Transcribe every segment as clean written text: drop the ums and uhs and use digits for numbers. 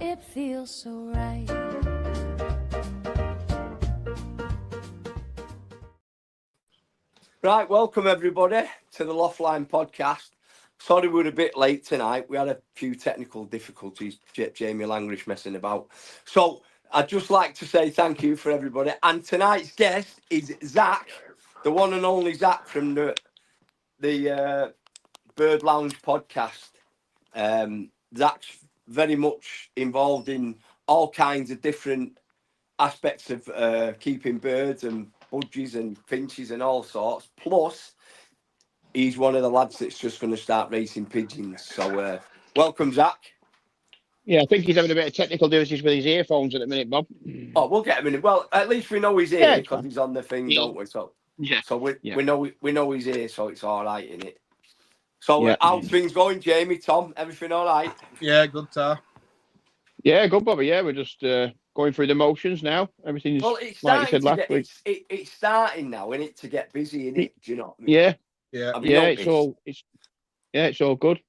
It feels so right. Right, welcome everybody to the Loft Line podcast. Sorry we were a bit late tonight. We had a few technical difficulties. Jamie Langrish messing about. So I'd just like to say thank you for everybody. And tonight's guest is Zach, the one and only Zach from the Bird Lounge podcast. Zach's very much involved in all kinds of different aspects of keeping birds and budgies and finches and all sorts. Plus, he's one of the lads that's just going to start racing pigeons. So, welcome, Zach. Yeah, I think he's having a bit of technical difficulties with his earphones at the minute, Bob. Oh, we'll get him in. Well, at least we know he's here because he's on the thing, don't we? So, we know he's here, so it's all right, isn't it? So, how's things going, Jamie, Tom? Everything all right? Yeah, good, Tar. Yeah, good, Bobby. Yeah, we're just going through the motions now. Everything's it's like you said last week. It's starting now, isn't it, to get busy, isn't it? Do you know what I mean? It's all good.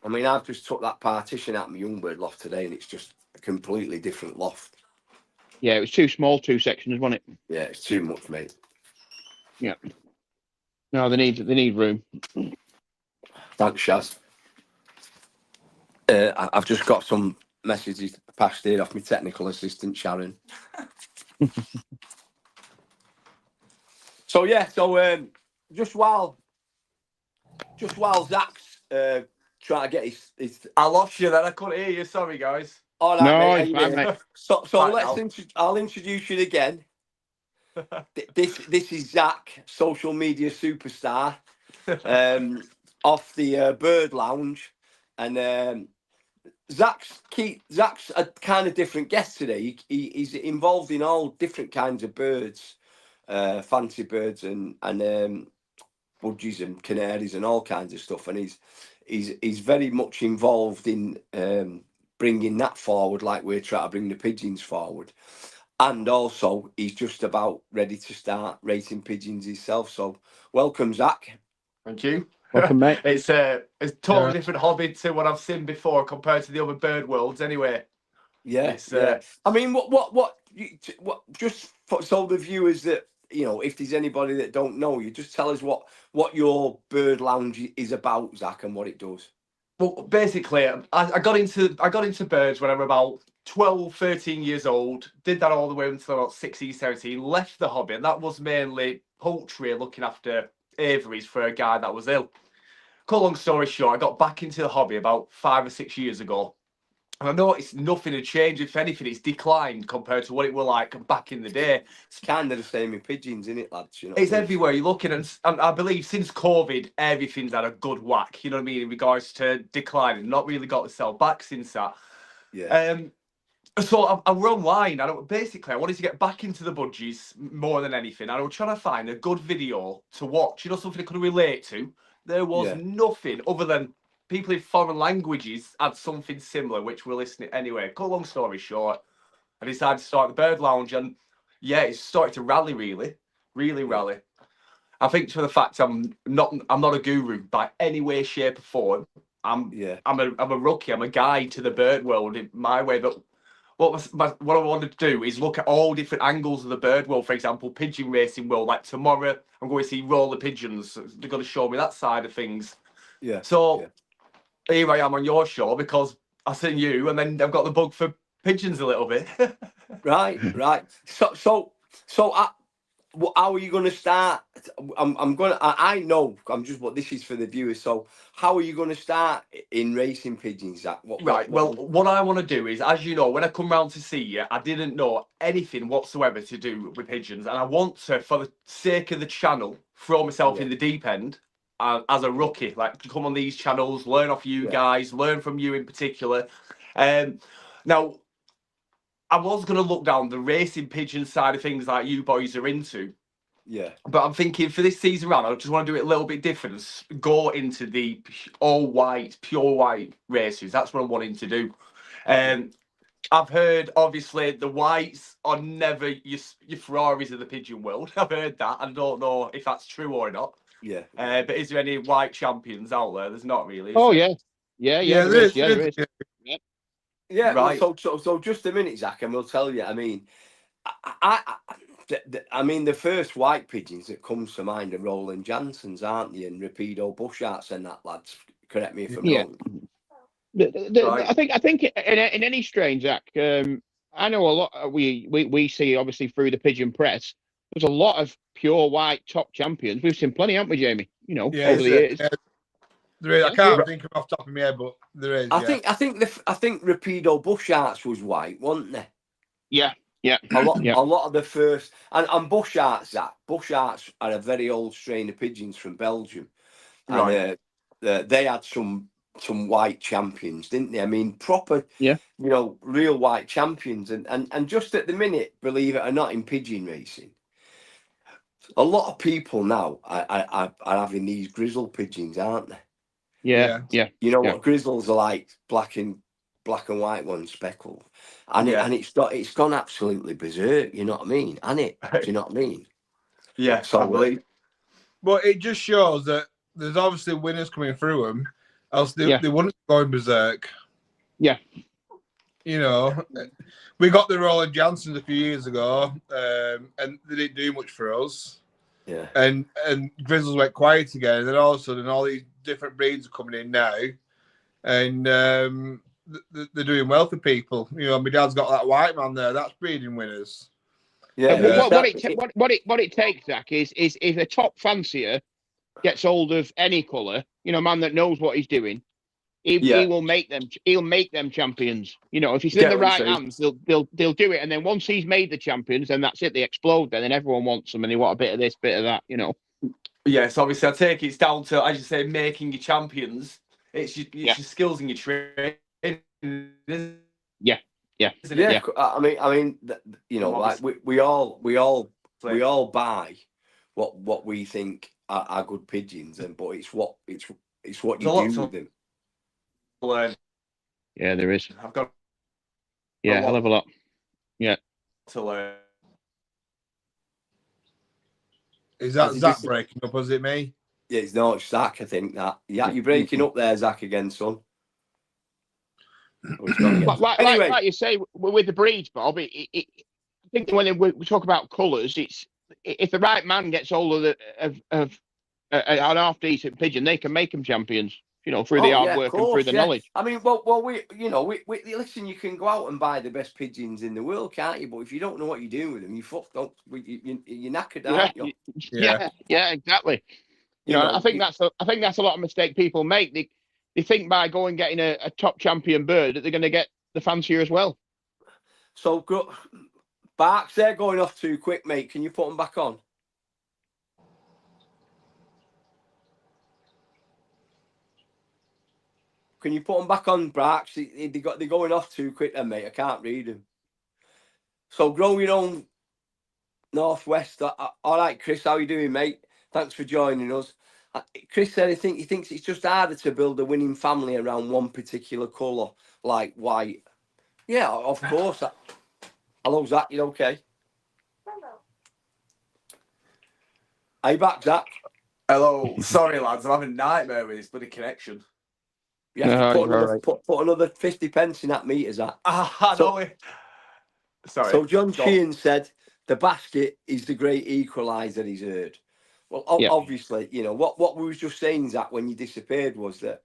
I mean, I've just took that partition out of my Youngbird loft today, and it's just a completely different loft. Yeah, it was too small, 2 sections, wasn't it? Yeah, it's too much, mate. Yeah. No, they need room. Thanks, Shaz. I've just got some messages passed here off my technical assistant, Sharon. So just while Zach's trying to get his I lost you then. I couldn't hear you. Sorry, guys. All right, no, mate. So I'll introduce you again. This is Zach, social media superstar, off the Bird Lounge, and Zach's a kind of different guest today. He's involved in all different kinds of birds, fancy birds and budgies and canaries and all kinds of stuff. And he's very much involved in bringing that forward, like we're trying to bring the pigeons forward. And also, he's just about ready to start racing pigeons himself. So, welcome, Zach. Thank you. Welcome, mate. It's a totally different hobby to what I've seen before compared to the other bird worlds. Anyway. Yeah. I mean, what? Just so the viewers that if there's anybody that don't know you, just tell us what your Bird Lounge is about, Zach, and what it does. Well, basically, I got into birds when I was about 12, 13 years old. Did that all the way until about 16, 17. Left the hobby, and that was mainly poultry, looking after aviaries for a guy that was ill. Cut a long story short, I got back into the hobby about 5 or 6 years ago. And I noticed nothing had changed. If anything, it's declined compared to what it was like back in the day. It's kind of the same in pigeons, isn't it, lads? It's everywhere you're looking, and I believe since COVID, everything's had a good whack. You know what I mean, in regards to declining. Not really got to sell back since that. Yeah. So I were online. I wanted to get back into the budgies more than anything. I was trying to find a good video to watch. Something I could relate to. There was nothing other than people in foreign languages had something similar, which we're listening anyway. Cut a long story short, I decided to start the Bird Lounge, and it's started to rally, really rally. I think for the fact I'm not a guru by any way, shape, or form. I'm a rookie. I'm a guide to the bird world in my way. But what I wanted to do is look at all different angles of the bird world. For example, pigeon racing world. Like tomorrow, I'm going to see roller pigeons. They're going to show me that side of things. Yeah. So here I am on your show because I seen you, and then I've got the bug for pigeons a little bit. Right. So how are you going to start? I know. But this is for the viewers. So how are you going to start in racing pigeons, Zach? What I want to do is, as you know, when I come round to see you, I didn't know anything whatsoever to do with pigeons, and I want to, for the sake of the channel, throw myself in the deep end as a rookie, like to come on these channels, learn off you guys, learn from you in particular. Now, I was going to look down the racing pigeon side of things like you boys are into. Yeah. But I'm thinking for this season round, I just want to do it a little bit different. Go into the all white, pure white races. That's what I'm wanting to do. I've heard, obviously, the whites are never your Ferraris of the pigeon world. I've heard that. I don't know if that's true or not. Yeah. But is there any white champions out there? There's not really. Oh, yeah. Yeah, there is. Yeah, Right. so just a minute, Zach, and we'll tell you. I mean, I mean, the first white pigeons that comes to mind are Roland Janssens, aren't they? And Rapido Busharts and that, lads. Correct me if I'm Yeah. wrong. Right. I think in any strain, Zach. I know a lot. We see obviously through the pigeon press. There's a lot of pure white top champions. We've seen plenty, haven't we, Jamie? You know, Yeah, over the years. yeah, there is. I Yeah. can't think of off the top of my head, but there is. I Yeah. think Rapido Busharts was white, wasn't they? Yeah, yeah, A lot, yeah. a lot of the first and Busharts. Zach, Busharts are a very old strain of pigeons from Belgium, and Right. they had some white champions, didn't they? I mean, proper, Yeah. real white champions, and just at the minute, believe it or not, in pigeon racing, a lot of people now are having these grizzle pigeons, aren't they? Yeah, yeah. You know Yeah. what grizzles are like, black and white ones, speckled, and Yeah. it's gone absolutely berserk. You know what I mean? And it, do you know what I mean? Yeah. So, I believe. But it just shows that there's obviously winners coming through them, else they wouldn't be going berserk. Yeah. You know, we got the Roland Janssens a few years ago, and they didn't do much for us. Yeah. And grizzles went quiet again, and then all of a sudden, all these different breeds are coming in now, and they're doing well for people. You know, my dad's got that white man there. That's breeding winners. Yeah. What it takes, Zach, is if a top fancier gets hold of any colour, you know, a man that knows what he's doing, he will make them. He'll make them champions. You know, if he's in the right hands, they'll do it. And then once he's made the champions, then that's it. They explode. Then everyone wants them, and they want a bit of this, bit of that. You know. Yes, obviously, I take it's down to, as you say, making your champions. It's your skills and your training. Yeah. Isn't it? Yeah. I mean, you know, like we all buy what we think are good pigeons, but it's what you do with them. Learn. Yeah, there is. I've got a hell of a lot. Yeah. To learn. Is that Zach breaking up, or is it me? Yeah, it's Zach, I think that. Yeah, you're breaking up there, Zach, again, son. Like you say, with the breeds, Bob, I think when we talk about colours, it's if the right man gets hold of an half decent pigeon, they can make them champions. You know, through the hard work and through the knowledge. I mean, we listen. You can go out and buy the best pigeons in the world, can't you? But if you don't know what you're doing with them, you're knackered, aren't you? Yeah, exactly. You know, I think that's a lot of mistake people make. They think by going getting a top champion bird that they're going to get the fancier as well. So, Barks, they're going off too quick, mate. Can you put them back on? Can you put them back on, Barks? They're going off too quick, then, mate. I can't read them. So, grow your own Northwest. All right, Chris, how you doing, mate? Thanks for joining us. Chris said he thinks it's just harder to build a winning family around one particular colour, like white. Yeah, of course. Hello, Zach. You okay? Hello. Are you back, Zach? Hello. Sorry, lads. I'm having a nightmare with this bloody connection. You have to put another 50 pence in that meter, Zach. Sorry. So John Sheehan said the basket is the great equaliser he's heard. Well, obviously, you know, what we was just saying, Zach, when you disappeared was that,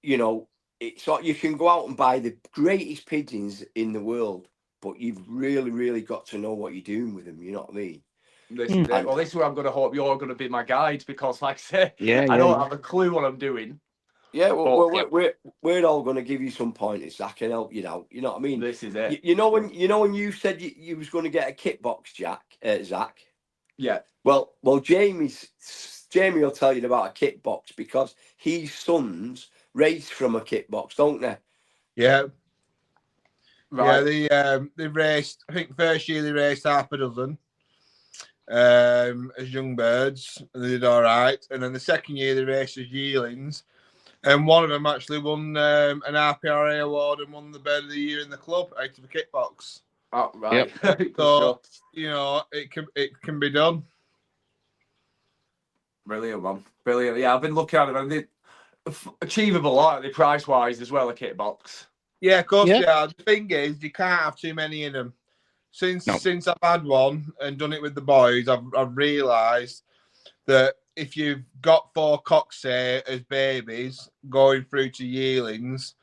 you know, you can go out and buy the greatest pigeons in the world, but you've really, really got to know what you're doing with them. You know what I mean? This is where I'm going to hope you're going to be my guide, because, like I say, I don't have a clue what I'm doing. Yeah, we're all going to give you some pointers, Zach, and help you out. You know what I mean? This is it. You know when you said you was going to get a kit box, Zach. Yeah. Well, Jamie will tell you about a kit box because his sons race from a kit box, don't they? Yeah. Right. Yeah, they raced. I think first year they raced half a dozen as young birds, and they did all right. And then the second year they raced as yearlings, and one of them actually won an RPRA award and won the bird of the year in the club out of a kit box. Oh, right. Yep. So you know it can be done. Brilliant, man. Brilliant. Yeah, I've been looking at them, and they're achievable, aren't they, price-wise as well, a kit box? Yeah, of course Yeah. they are. The thing is, you can't have too many in them. Since I've had one and done it with the boys, I've realised that if you've got 4 cocks, say, as babies going through to yearlings,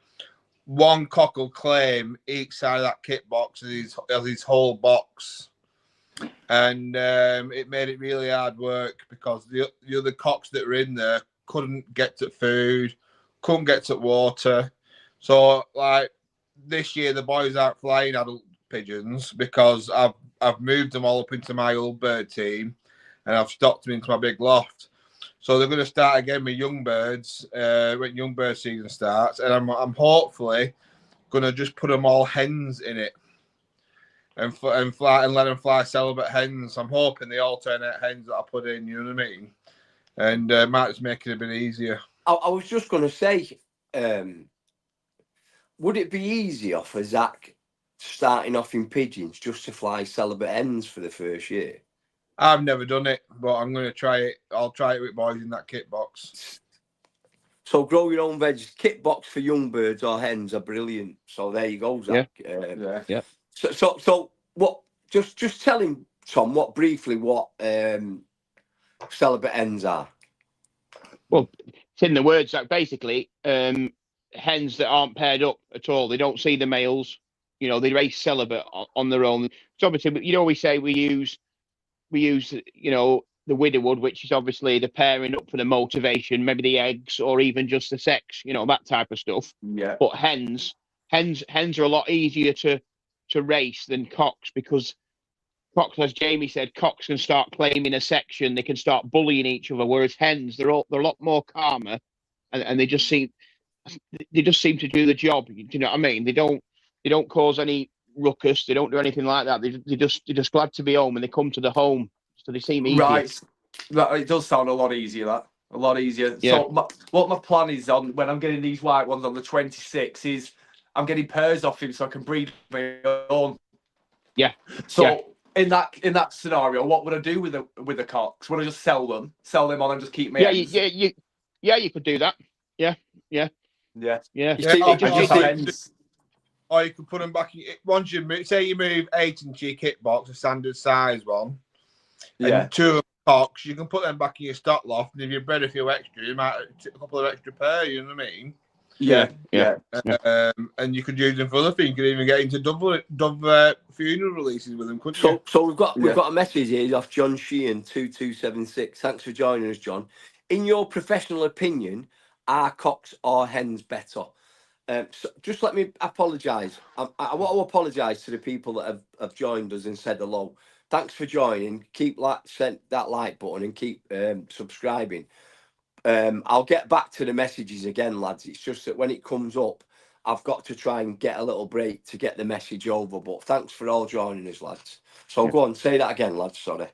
one cock will claim each side of that kit box as his whole box. And it made it really hard work because the other cocks that were in there couldn't get to food, couldn't get to water. So, like, this year the boys aren't flying adult pigeons because I've moved them all up into my old bird team and I've stocked them into my big loft. So they're going to start again with young birds when young bird season starts, and I'm hopefully going to just put them all hens in it and fly and let them fly celibate hens. I'm hoping the alternate hens that I put in, you know what I mean, and might just make it a bit easier. I was just going to say, would it be easier for Zach starting off in pigeons just to fly celibate hens for the first year? I've never done it, but I'm going to try it. I'll try it with boys in that kit box. So grow your own veg kit box for young birds or hens are brilliant. So there you go, Zach. Yeah. So what? Just tell him, Tom, briefly what celibate hens are. Well, it's in the words, Zach. Basically, hens that aren't paired up at all. They don't see the males. You know, they race celibate on their own. So obviously, you know, we say we use, you know, the widowhood, which is obviously the pairing up for the motivation, maybe the eggs or even just the sex, you know, that type of stuff. Yeah. But hens are a lot easier to race than cocks because cocks, as Jamie said, cocks can start claiming a section, they can start bullying each other, whereas hens, they're a lot more calmer and they just seem to do the job. Do you know what I mean? They don't cause any ruckus. They don't do anything like that. They're just glad to be home and they come to the home. So they seem easier. Right. It does sound a lot easier, that. A lot easier. Yeah. So what my plan is on when I'm getting these white ones on the 26th is I'm getting pairs off him so I can breed my own. Yeah. So in that scenario, what would I do with the cocks? Would I just sell them on and just keep my eggs? You could do that. Yeah. Or you can put them back. Once you move, say you move 8 into your kit box, a standard size one, and 2 of them cocks, you can put them back in your stock loft. And if you bred a few extra, you might take a couple of extra pair. You know what I mean? Yeah. And you could use them for other things. You could even get into dove funeral releases with them, couldn't you? So we've got a message here off John Sheehan 2276. Thanks for joining us, John. In your professional opinion, are cocks or hens better? So just let me apologise. I want to apologise to the people that have joined us and said hello. Thanks for joining. Keep that like button and keep subscribing. I'll get back to the messages again, lads. It's just that when it comes up, I've got to try and get a little break to get the message over. But thanks for all joining us, lads. So go on, say that again, lads. Sorry.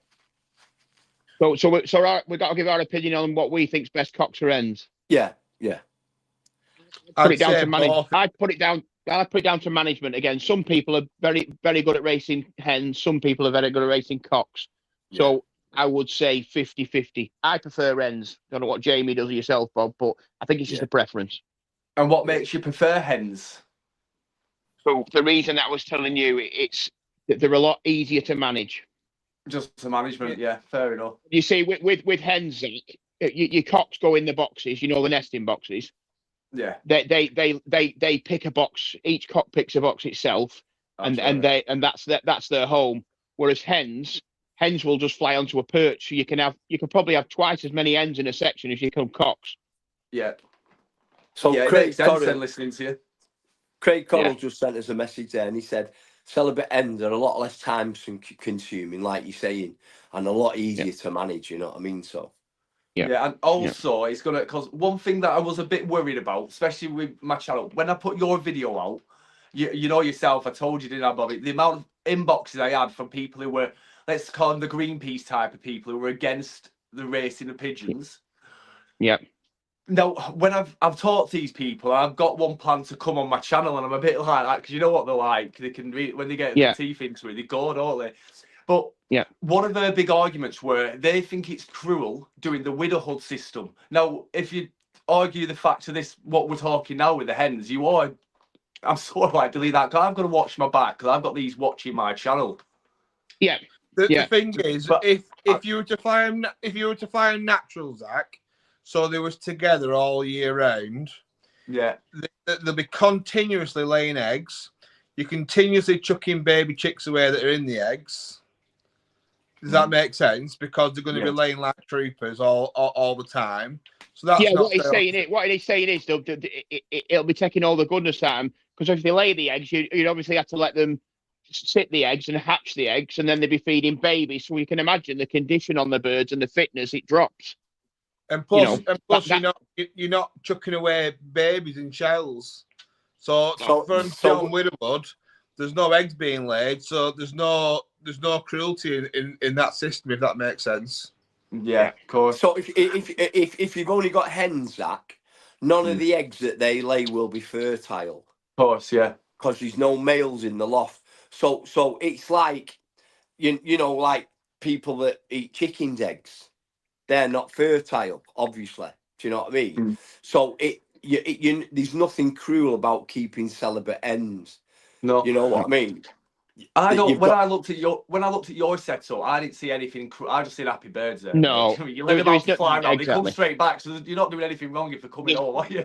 So we've got to give our opinion on what we think's best cocks or hens. Yeah. I'd put it down to management again. Some people are very, very good at racing hens. Some people are very good at racing cocks. Yeah. So I would say 50-50. I prefer hens. Don't know what Jamie does yourself, Bob, but I think it's just a preference. And what makes you prefer hens? So the reason I was telling you, it's that they're a lot easier to manage. Just the management, yeah, fair enough. You see, with hens, Zach, your cocks go in the boxes, you know, the nesting boxes. Yeah. They pick a box. Each cock picks a box itself, and that's their home. Whereas hens will just fly onto a perch. So you can probably have twice as many hens in a section as you can cocks. Yeah. So yeah, Craig Correll, listening to you. Craig Correll just sent us a message there, and he said celibate hens are a lot less time consuming, like you're saying, and a lot easier to manage. You know what I mean? So. Yeah, and also it's gonna, because one thing that I was a bit worried about, especially with my channel, when I put your video out, you know yourself, I told you, didn't I, Bobby? The amount of inboxes I had from people who were, let's call them the Greenpeace type of people who were against the racing of pigeons. Yeah. Now, when I've talked to these people, I've got one plan to come on my channel, and I'm a bit like that because you know what they're like. They can when they get their teeth into it, they go, don't they? But one of their big arguments were they think it's cruel doing the widowhood system. Now, if you argue the fact of this, what we're talking now with the hens, you are I'm sort of like delete that because I'm going to watch my back because I've got these watching my channel. Yeah. The thing is, But if you were to fly them natural, Zach, so they was together all year round, yeah, they'll be continuously laying eggs. You're continuously chucking baby chicks away that are in the eggs. Does that make sense? Because they're going to be laying like troopers all the time. So that's what he's saying is it'll be taking all the goodness out of them, because if they lay the eggs, you'd obviously have to let them sit the eggs and hatch the eggs, and then they'd be feeding babies. So you can imagine the condition on the birds and the fitness, it drops. And plus, you're not chucking away babies in shells. So for them still on widowhood, there's no eggs being laid, so there's no cruelty in that system, if that makes sense. Yeah, of course. So if you've only got hens, Zach, none of the eggs that they lay will be fertile. Of course, yeah. Because there's no males in the loft. So it's like you know, like people that eat chickens' eggs. They're not fertile, obviously. Do you know what I mean? So there's nothing cruel about keeping celibate hens. No, you know what I mean. I don't. When I looked at your setup, I didn't see anything. I just seen happy birds there. No, you let them out to fly around. They come straight back, so you're not doing anything wrong if they're coming home, are you?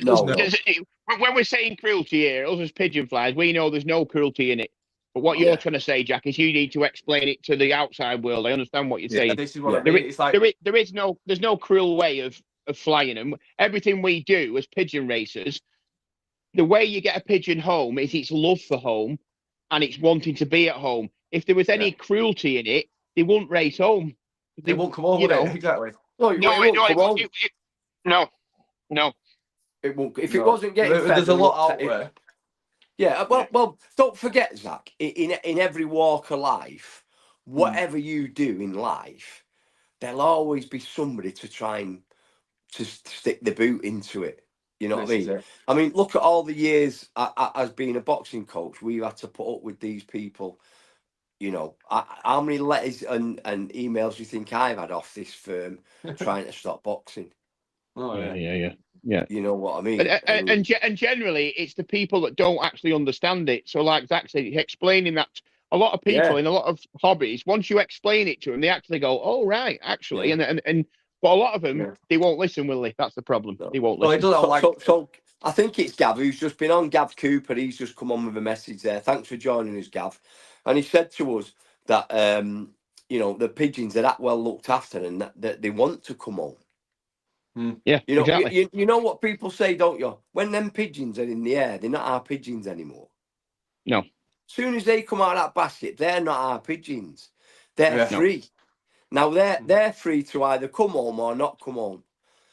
No. When we're saying cruelty here, us as pigeon flies, we know there's no cruelty in it. But what you're trying to say, Jack, is you need to explain it to the outside world. I understand what you're saying. This is what I mean. It's like there's no cruel way of flying them. Everything we do as pigeon racers, the way you get a pigeon home is its love for home and it's wanting to be at home. If there was any cruelty in it, they wouldn't race home. They won't come home, exactly. No, it won't. No. It won't. If it wasn't getting fed, there's a lot out there. Yeah, well, don't forget, Zach, in every walk of life, whatever you do in life, there'll always be somebody to try and to stick the boot into it. You know what I mean? I mean, look at all the years as being a boxing coach, we've had to put up with these people. You know, how many letters and emails do you think I've had off this firm trying to stop boxing? Oh, yeah. You know what I mean? And generally, it's the people that don't actually understand it. So, like Zach said, explaining that a lot of people in a lot of hobbies, once you explain it to them, they actually go, "Oh, right, actually." And but a lot of them, they won't listen, will they? That's the problem. No. They won't listen. So I think it's Gav who's just been on. Gav Cooper, he's just come on with a message there. Thanks for joining us, Gav. And he said to us that you know, the pigeons are that well looked after and that they want to come home. Yeah, you know, exactly. you know what people say, don't you? When them pigeons are in the air, they're not our pigeons anymore. No. As soon as they come out of that basket, they're not our pigeons. They're free. Now they're free to either come home or not come home.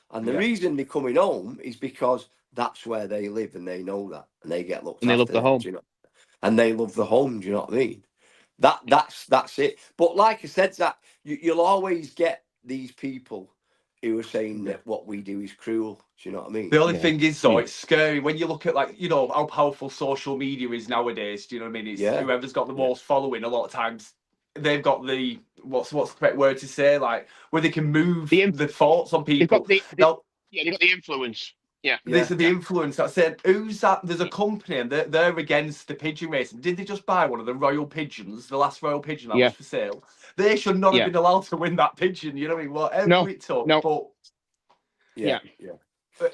And the reason they're coming home is because that's where they live and they know that. And they get looked after. And they love the home. You know? And they love the home, do you know what I mean? That's it. But like I said, Zach, you'll always get these people who are saying that what we do is cruel. Do you know what I mean? The only thing is, though, it's scary when you look at, like, you know, how powerful social media is nowadays. Do you know what I mean? It's whoever's got the most following. A lot of times, they've got the what's the correct word to say? Like, where they can move the thoughts on people. They've got the influence. Yeah, this is the influence. I said, who's that? There's a company and they're against the pigeon racing. Did they just buy one of the royal pigeons, the last royal pigeon that was for sale? They should not have been allowed to win that pigeon. You know what I mean? Whatever it took. No. But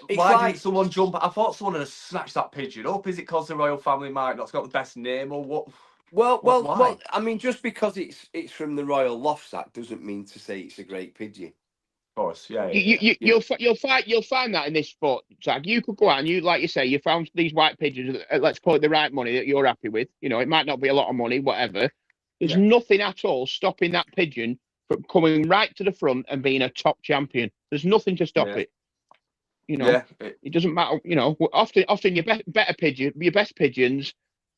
It's why didn't someone jump? I thought someone had snatched that pigeon up. Is it because the royal family might not got the best name or what? Well, I mean, just because it's from the Royal Loft Sack doesn't mean to say it's a great pigeon. Of course, You'll find that in this sport, Zach. You could go out and like you say, you found these white pigeons. Let's call it the right money that you're happy with. You know, it might not be a lot of money, whatever. There's nothing at all stopping that pigeon from coming right to the front and being a top champion. There's nothing to stop it. You know, it doesn't matter. You know, often your better pigeon, your best pigeons.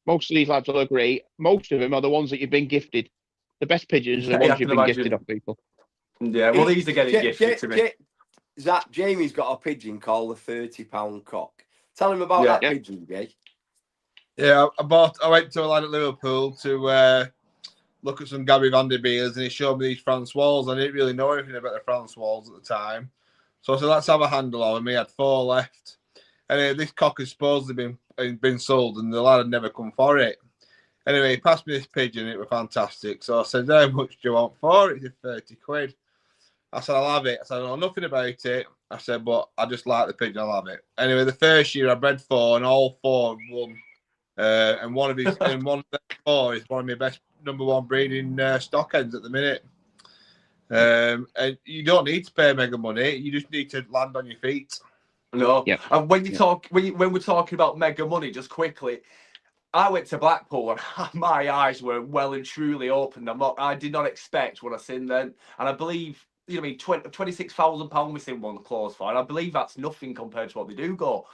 Most of these lads will agree. Most of them are the ones that you've been gifted. The best pigeons are the ones you've been gifted off people. Yeah, well, these are getting gifted to me. Zach, Jamie's got a pigeon called the 30-pound cock. Tell him about that pigeon, Jay. Yeah, I went to a lad at Liverpool to look at some Gabby Van der Beers, and he showed me these Francois. I didn't really know anything about the Francois at the time. So I said, let's have a handle on him. He had 4 left. And this cock has supposedly been sold, and the lad had never come for it. Anyway, he passed me this pigeon. It was fantastic. So I said, "How much do you want for it?" He said, £30. I said, "I'll have it." I said, "I know nothing about it." I said, "But I just like the pigeon. I'll have it." Anyway, the first year I bred 4, and all 4 won. And one of them 4 is one of my best #1 breeding stock hens at the minute. And you don't need to pay mega money. You just need to land on your feet. No. Yeah. And when you talk, when we're talking about mega money, just quickly, I went to Blackpool and my eyes were well and truly opened. I did not expect what I seen then, and I believe, you know, I mean, £26,000 we seen one clause for, and I believe that's nothing compared to what they do go.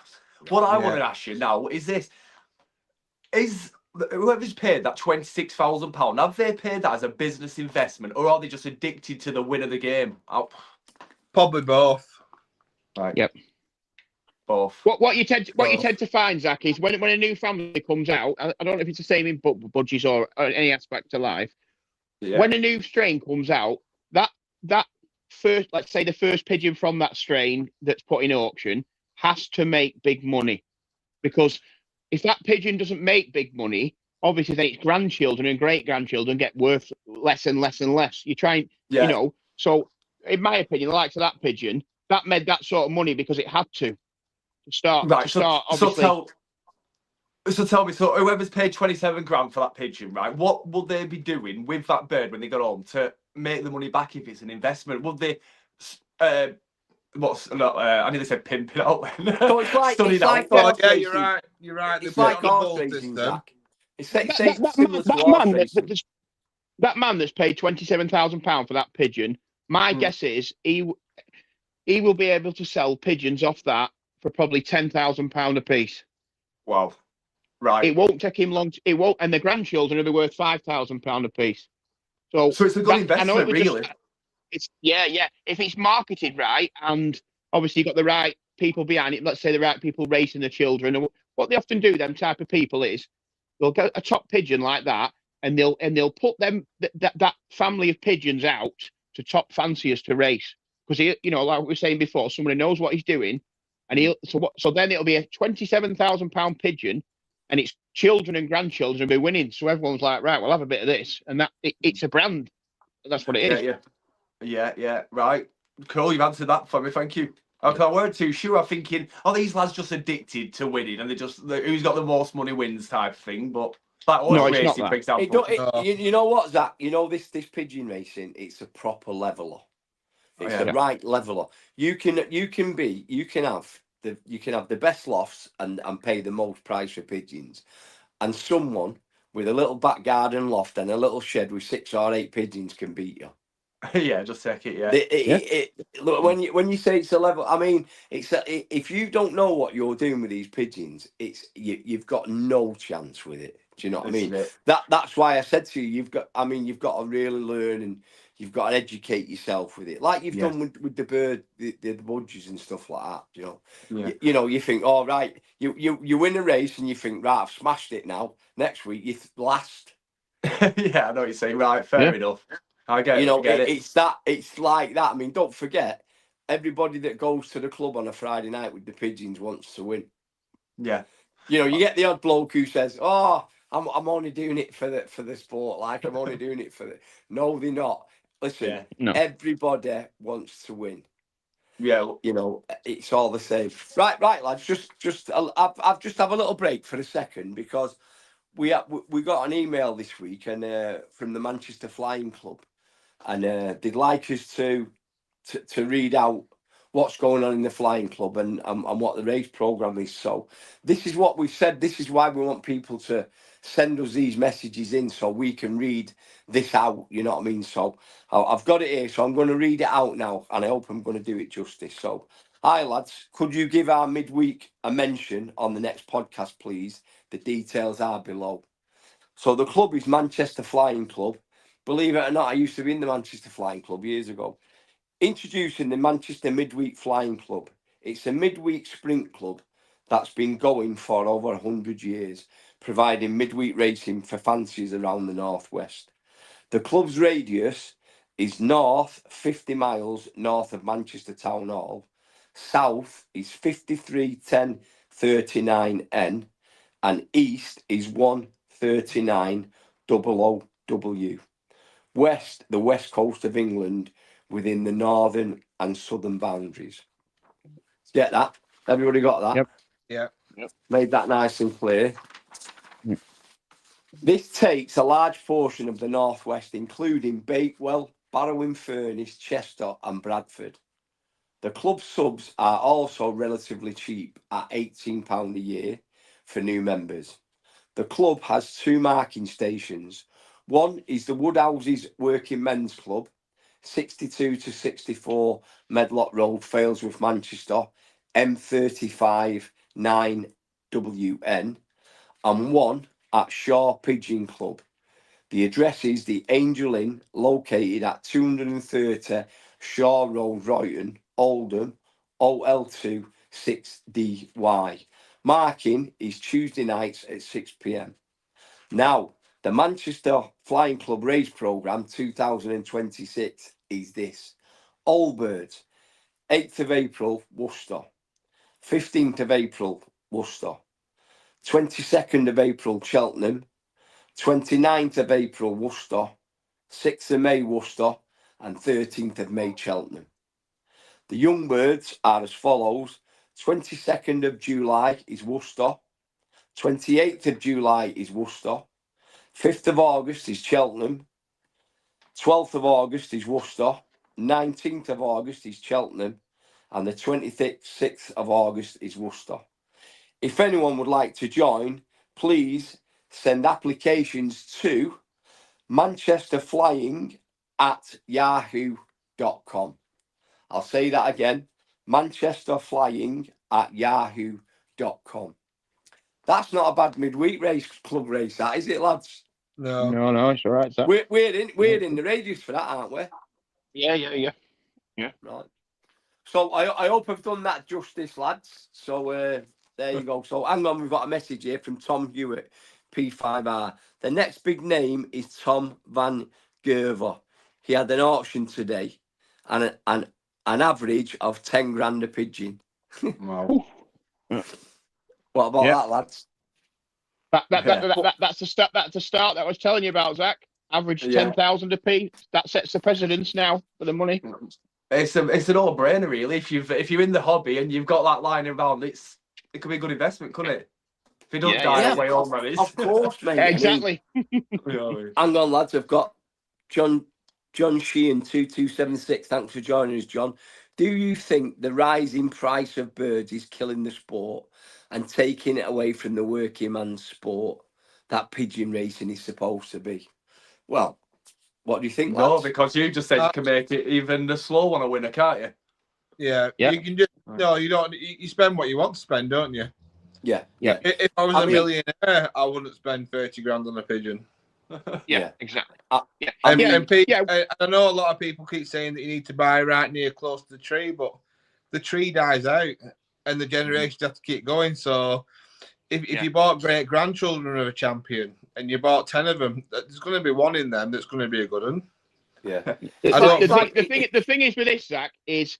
What I want to ask you now is this: is whoever's paid that £26,000, have they paid that as a business investment, or are they just addicted to the win of the game? Probably both. Right. Yep. Both. What you tend to find, Zach, is when a new family comes out. I don't know if it's the same in budgies or any aspect of life. Yeah. When a new strain comes out, that first, let's say the first pigeon from that strain that's put in auction has to make big money, because if that pigeon doesn't make big money, obviously then its grandchildren and great grandchildren get worth less and less and less. You try and you know. So in my opinion, the likes of that pigeon, that made that sort of money because it had to. Start, obviously. So tell me, so whoever's paid 27 grand for that pigeon, right? What will they be doing with that bird when they get home to make the money back if it's an investment? Would they, I nearly said pimp it out. So it's like, Study it's like Oh, yeah, you're right. You're right. It's They've like got horse the racing, system. Zach. It's similar to horse racing. That man that's paid £27,000 for that pigeon, my guess is he will be able to sell pigeons off that for probably £10,000 a piece. Wow. Right. It won't take him long. It won't, and the grandchildren will be worth £5,000 a piece. So it's a good investment, really. It's yeah. If it's marketed right, and obviously you've got the right people behind it. Let's say the right people racing the children. And what they often do, them type of people, is they'll get a top pigeon like that, and they'll put them that family of pigeons out to top fanciers to race, because you know, like we were saying before, somebody knows what he's doing, and so then it'll be a £27,000 pigeon, and its children and grandchildren will be winning. So everyone's like, right, we'll have a bit of this, and it's a brand. That's what it is. Yeah. Right. Cool. You've answered that for me. Thank you. Okay, I weren't too sure. I'm thinking, are these lads just addicted to winning, and who's got the most money wins type thing? But like horse racing, for example. You know what, Zach? You know this pigeon racing. It's a proper leveler. It's a right leveler. You can have the best lofts and pay the most price for pigeons, and someone with a little back garden loft and a little shed with 6 or 8 pigeons can beat you. Yeah, just take it. Yeah. Look, when you say it's a level, I mean, if you don't know what you're doing with these pigeons, you've got no chance with it. Do you know what I mean? That's why I said to you, you've got to really learn, and you've got to educate yourself with it, like you've done with the bird, the budgies and stuff like that. You know, you think, all right, you win a race and you think, right, I've smashed it now. Next week you last. Yeah, I know what you're saying. Right, fair enough. I get it. It's like that. I mean, don't forget, everybody that goes to the club on a Friday night with the pigeons wants to win. Yeah. You know, you get the odd bloke who says, "Oh, I'm only doing it for the sport. Like I'm only doing it for the." No, they're not. Listen, everybody wants to win. Yeah. You know, it's all the same. Right, lads. I've just have a little break for a second, because we got an email this week and from the Manchester Flying Club. And they'd like us to read out what's going on in the flying club and what the race programme is. So this is what we've said. This is why we want people to send us these messages in so we can read this out. You know what I mean? So I've got it here. So I'm going to read it out now, and I hope I'm going to do it justice. So, hi, lads. Could you give our midweek a mention on the next podcast, please? The details are below. So the club is Manchester Flying Club. Believe it or not, I used to be in the Manchester Flying Club years ago. Introducing the Manchester Midweek Flying Club. It's a midweek sprint club that's been going for over 100 years, providing midweek racing for fanciers around the northwest. The club's radius is north 50 miles north of Manchester Town Hall. South is 5310 39N, and East is 13900W. West, the west coast of England, within the northern and southern boundaries. Get that? Everybody got that? Yep. Yeah. Made that nice and clear. Yep. This takes a large portion of the northwest, including Bakewell, Barrow-in-Furness, Chester and Bradford. The club subs are also relatively cheap at £18 a year for new members. The club has 2 marking stations. One is the Woodhouses Working Men's Club, 62 to 64 Medlock Road, Failsworth, Manchester, M35 9WN, and one at Shaw Pigeon Club. The address is the Angel Inn, located at 230 Shaw Road, Royton, Oldham, OL2 6DY. Marking is Tuesday nights at 6 p.m. Now, the Manchester Flying Club Race Programme 2026 is this. Allbirds, 8th of April, Worcester. 15th of April, Worcester. 22nd of April, Cheltenham. 29th of April, Worcester. 6th of May, Worcester. And 13th of May, Cheltenham. The young birds are as follows. 22nd of July is Worcester. 28th of July is Worcester. 5th of August is Cheltenham. 12th of August is Worcester. 19th of August is Cheltenham. And the 26th of August is Worcester. If anyone would like to join, please send applications to manchesterflying@yahoo.com. I'll say that again, manchesterflying@yahoo.com. That's not a bad midweek race, club race, that is it, lads? No. No, it's all right. Sir. We're in the radius for that, aren't we? Yeah. Right. So I hope I've done that justice, lads. So there you go. So hang on, we've got a message here from Tom Hewitt, P5R. The next big name is Tom Van Gerver. He had an auction today and an average of 10 grand a pigeon. Wow. What about Yeah. that, lads? That's the start. That's the start that I was telling you about, Zach. Average Yeah. 10,000 a piece. That sets the precedence now for the money. It's an all-brainer, really. If you're in the hobby and you've got that lying around, it could be a good investment, couldn't it? If it don't die Yeah, away, all that is. Of course, mate. Exactly. Hang on, lads. I've got John Sheehan 2276. Thanks for joining us, John. Do you think the rising price of birds is killing the sport and taking it away from the working man's sport that pigeon racing is supposed to be? Well, what do you think, No, lads? because you just said you can make it even the slow one a winner, can't you? Yeah. Yeah. You can just you don't. You spend what you want to spend, don't you? Yeah. If I was a millionaire, I wouldn't spend 30 grand on a pigeon. Yeah, exactly. And I know a lot of people keep saying that you need to buy right near close to the tree, but the tree dies out and the generations have to keep going. So if you bought great grandchildren of a champion and you bought 10 of them, there's going to be one in them that's going to be a good one. Yeah. The thing is with this, Zach, is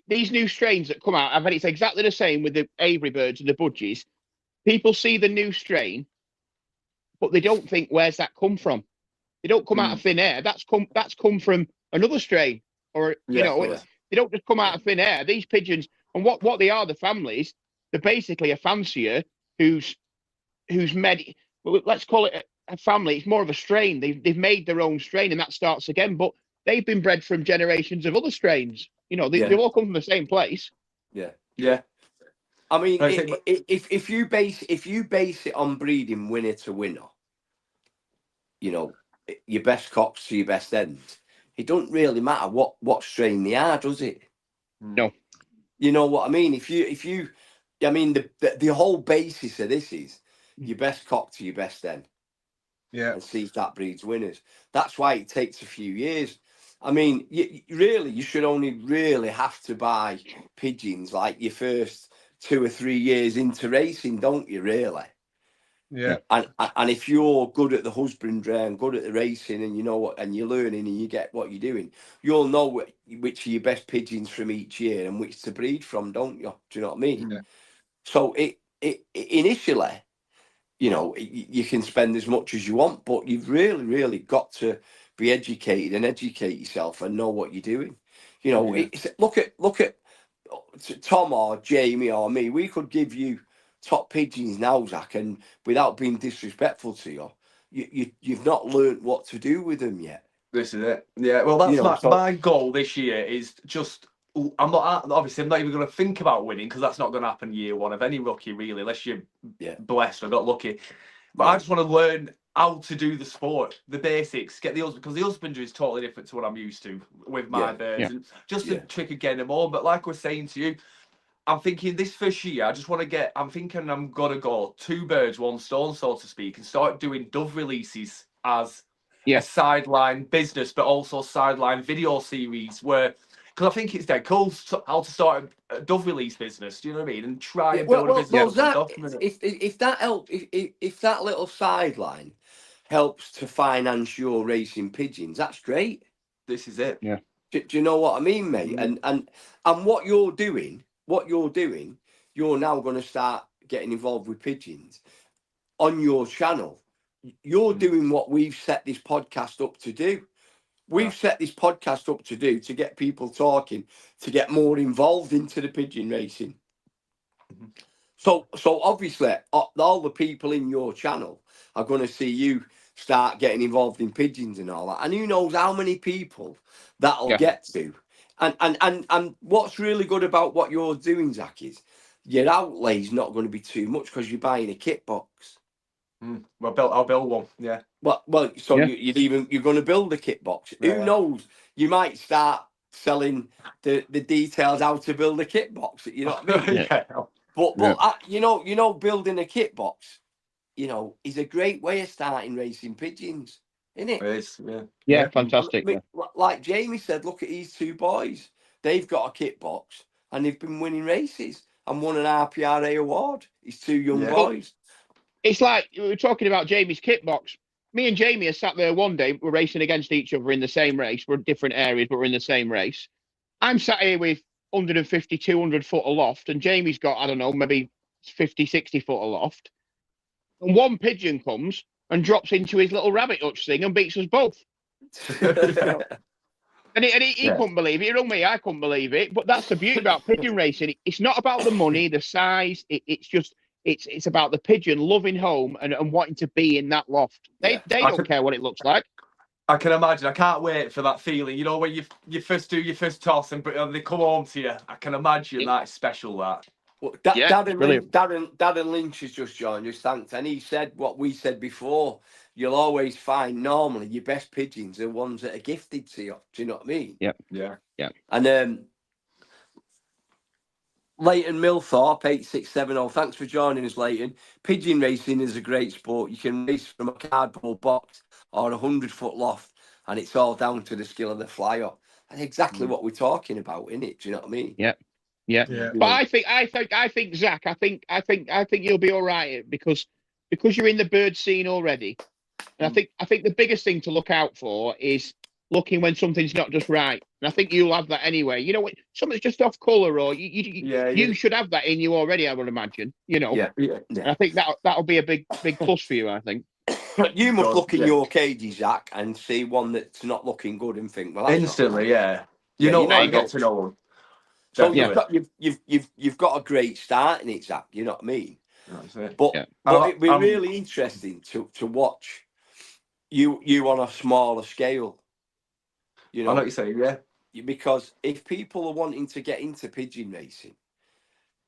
these new strains that come out. I bet it's exactly the same with the aviary birds and the budgies. People see the new strain, but they don't think, where's that come from? They don't come out of thin air. That's come from another strain, or they don't just come out of thin air. These pigeons, and what they are, the families, they're basically a fancier who's made. Well, let's call it a family. It's more of a strain. They've made their own strain, and that starts again. But they've been bred from generations of other strains. They all come from the same place. Yeah. I mean, if you base it on breeding winner to winner, your best cocks to your best ends, it don't really matter what strain they are, does it? No. You know what I mean? The whole basis of this is your best cock to your best end. Yeah. And see if that breeds winners. That's why it takes a few years. I mean, you should only really have to buy pigeons like your first 2 or 3 years into racing, don't you, really? Yeah. And if you're good at the husbandry and good at the racing and you know what, and you're learning and you get what you're doing, you'll know which are your best pigeons from each year and which to breed from, don't you? Do you know what I mean? Yeah. So it initially, you know, you can spend as much as you want, but you've really got to be educated and educate yourself and know what you're doing. You know, look at Tom or Jamie or me. We could give you top pigeons now, Zach, and without being disrespectful to you've not learnt what to do with them yet. This is it. Yeah. Well, that's You know, my goal this year is just. I'm not even going to think about winning because that's not going to happen year one of any rookie really, unless you're blessed or got lucky. But I just want to learn how to do the sport, the basics, get the husband, because the husbandry is totally different to what I'm used to with my birds, and just the trick of getting them on. But like I was saying to you, I'm thinking this first year, I just want to get. I'm thinking I'm gonna go 2 birds, 1 stone, so to speak, and start doing dove releases as a sideline business, but also sideline video series where. Because I think it's dead cool how to start a dove release business. Do you know what I mean? And try and build a business. Well, if that helps, if that little sideline helps to finance your racing pigeons, that's great. This is it. Yeah. Do you know what I mean, mate? And what you're doing, you're now going to start getting involved with pigeons on your channel. You're doing what we've set this podcast up to do. We've set this podcast up to get people talking, to get more involved into the pigeon racing. So obviously, all the people in your channel are going to see you start getting involved in pigeons and all that. And who knows how many people that'll get to. And what's really good about what you're doing, Zach, is your outlay's not going to be too much because you're buying a kit box. Well, I'll build one. Yeah. Well. So you're going to build a kit box. Who knows? You might start selling the details how to build a kit box. You know what I mean? But you know, building a kit box, you know, is a great way of starting racing pigeons, isn't it? It is. Yeah. Fantastic. I mean, like Jamie said, look at these 2 boys. They've got a kit box and they've been winning races and won an RPRA award. These 2 young boys. It's like we were talking about Jamie's kit box. Me and Jamie are sat there one day, we're racing against each other in the same race. We're in different areas, but we're in the same race. I'm sat here with 150, 200 foot of loft, and Jamie's got, I don't know, maybe 50, 60 foot of loft. And one pigeon comes and drops into his little rabbit hutch thing and beats us both. And he couldn't believe it. You know me, I couldn't believe it. But that's the beauty about pigeon racing. It's not about the money, the size. It's about the pigeon loving home and wanting to be in that loft. They don't care what it looks like. I can imagine. I can't wait for that feeling. You know, when you first do your first toss and they come home to you. I can imagine that is special. That. Well, Darren Lynch has just joined us. Thanks. And he said what we said before. You'll always find normally your best pigeons are ones that are gifted to you. Do you know what I mean? Yeah. And Leighton Millthorpe 8670. Thanks for joining us, Leighton. Pigeon racing is a great sport. You can race from a cardboard box or 100-foot loft, and it's all down to the skill of the flyer. That's exactly what we're talking about, isn't it? Do you know what I mean? Yeah. But I think Zach, I think you'll be all right because you're in the bird scene already. And I think the biggest thing to look out for is looking when something's not just right. And I think you'll have that anyway. You know, when something's just off colour, or you should have that in you already, I would imagine. You know. Yeah. And I think that'll be a big plus for you, I think. You must look in your cages, Zach, and see one that's not looking good and think, well, instantly, you know, I get to know them. So you've got a great start in it, Zach. You know what I mean? That's it. But it'd be really interesting to watch you on a smaller scale. You know, I know what you're saying, because if people are wanting to get into pigeon racing,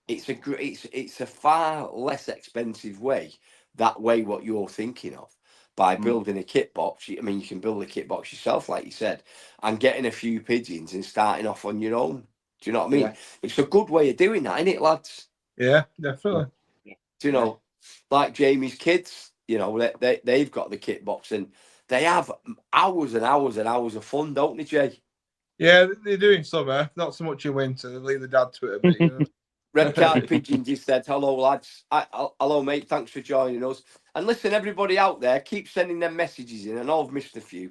it's a far less expensive way. That way, what you're thinking of by building a kit box. I mean, you can build a kit box yourself, like you said, and getting a few pigeons and starting off on your own. Do you know what I mean? It's a good way of doing that, isn't it, lads? Yeah, definitely. Do you know, like Jamie's kids, you know, they've got the kit box and they have hours and hours and hours of fun, don't they, Jay? Yeah, they're doing summer, not so much in winter. They leave the dad to it a bit. You know? Red Card Pigeon just said, hello, lads. Hello, mate. Thanks for joining us. And listen, everybody out there, keep sending them messages in. I know I've missed a few,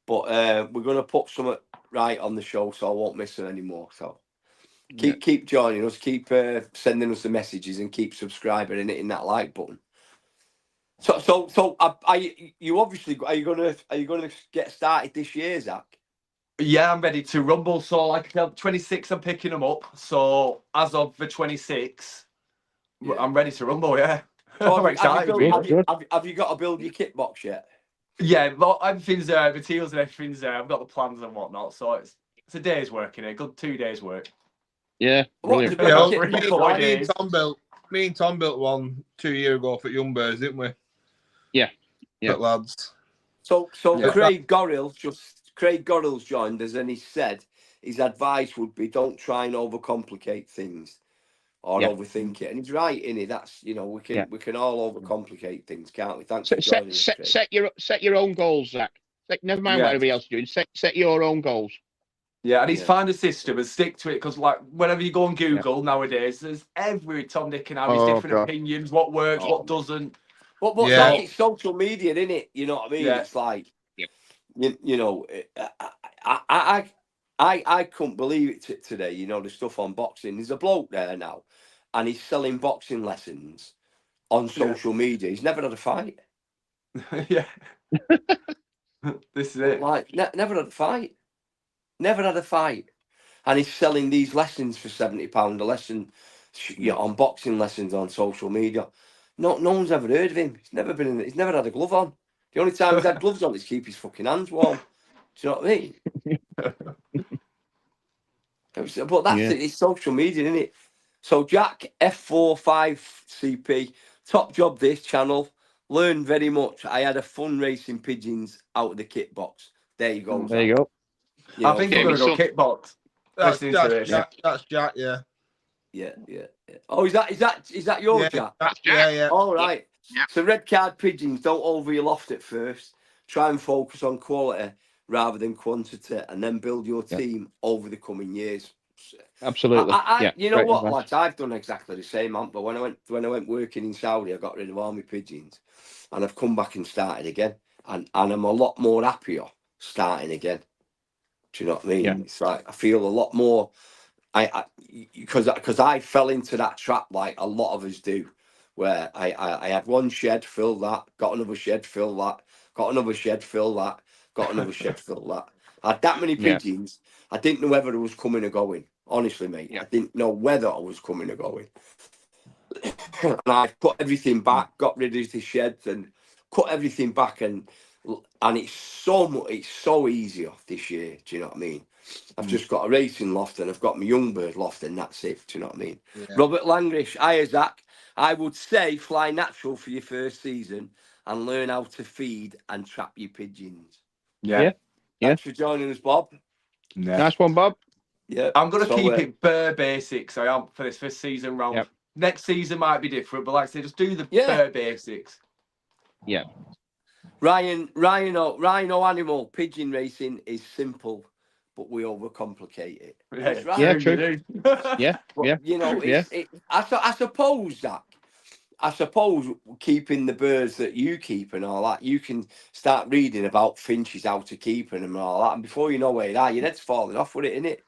but we're going to put some right on the show, so I won't miss them anymore. So, Keep joining us. Keep sending us the messages and keep subscribing and hitting that like button. So, you obviously are you gonna get started this year, Zach? Yeah, I'm ready to rumble. So, like, 26, I'm picking them up. So, as of the 26, I'm ready to rumble. Yeah, So I'm excited. have you got to build your kit box yet? Yeah, well, everything's there. Materials and everything's there. I've got the plans and whatnot. So it's a day's work in it. Good 2 days work. Yeah, brilliant. Me and Tom built one 2 years ago for Youngbirds, didn't we? Yeah. Lads. So Craig Gorrill's joined us, and he said his advice would be don't try and overcomplicate things or overthink it. And he's right, innit? That's we can all overcomplicate things, can't we? Thanks for joining us, Craig. Set your own goals, Zach. Never mind what everybody else is doing. Set your own goals. Yeah, and he's find a system and stick to it, because like whenever you go on Google nowadays, there's every Tom, Dick and Harry's different opinions, what works, what doesn't. But like it's social media, isn't it? You know what I mean? Yeah. It's like I couldn't believe it today. The stuff on boxing. There's a bloke there now, and he's selling boxing lessons on social media. He's never had a fight. Yeah. This is it. Like never had a fight. Never had a fight, and he's selling these lessons for £70 a lesson, on boxing lessons on social media. No one's ever heard of him. He's never been he's never had a glove on. The only time he's had gloves on is keep his fucking hands warm. Do you know what I mean? But that's it. It's social media, isn't it? So Jack F45CP, top job this channel. Learned very much. I had a fun racing pigeons out of the kit box. There you go. There you go. I think we're going to go kit box. That's Jack, yeah. Yeah. Oh, is that your Jack? Yeah. All right. Yeah. So red card pigeons, don't over your loft at first. Try and focus on quality rather than quantity, and then build your team over the coming years. Absolutely. You know what, lads? I've done exactly the same, but when I went working in Saudi, I got rid of all my pigeons, and I've come back and started again, and I'm a lot more happier starting again. Do you know what I mean? Yeah. It's like I feel a lot more. Because I fell into that trap like a lot of us do, where I had one shed, fill that, got another shed, fill that, got another shed, fill that, got another shed, fill that. I had that many pigeons. I didn't know whether it was coming or going. Honestly, mate, I didn't know whether I was coming or going. And I put everything back, got rid of the sheds, and cut everything back, and it's so easier this year. Do you know what I mean? I've just got a racing loft, and I've got my Youngbird loft, and that's it. Do you know what I mean? Yeah. Robert Langrish, hi Zach. I would say fly natural for your first season and learn how to feed and trap your pigeons. Yeah. Thanks for joining us, Bob. Yeah. Nice one, Bob. Yeah. I'm going to keep it bare basics. I am for this first season round. Yep. Next season might be different, but like I say, just do the bare basics. Yeah. Rhino animal pigeon racing is simple, but we overcomplicate it. Yeah, true. Yeah. I suppose that. I suppose keeping the birds that you keep and all that, you can start reading about finches, how to keep them and all that, and before you know where your head's falling off with it, isn't it?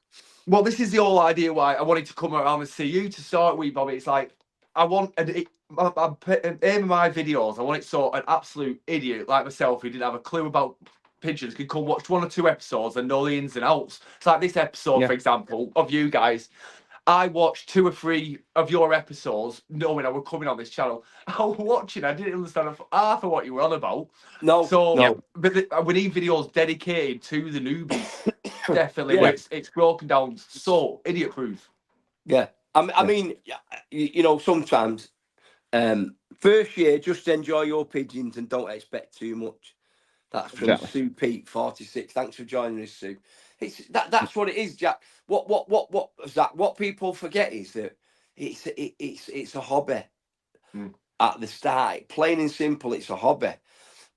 Well, this is the whole idea why I wanted to come around and see you to start with, Bobby. It's like I want aim of my videos. I want it so an absolute idiot like myself who didn't have a clue about pigeons could come watch 1 or 2 episodes and know the ins and outs. It's like this episode, for example, of you guys. I watched 2 or 3 of your episodes knowing I was coming on this channel. I was watching, I didn't understand half of what you were on about. But we need videos dedicated to the newbies. Definitely. It's broken down so idiot-proof. Yeah. I mean, sometimes first year, just enjoy your pigeons and don't expect too much. That's from Sue Pete 46. Thanks for joining us, Sue. That's what it is, Jack. What people forget is that it's a hobby at the start. Plain and simple, it's a hobby.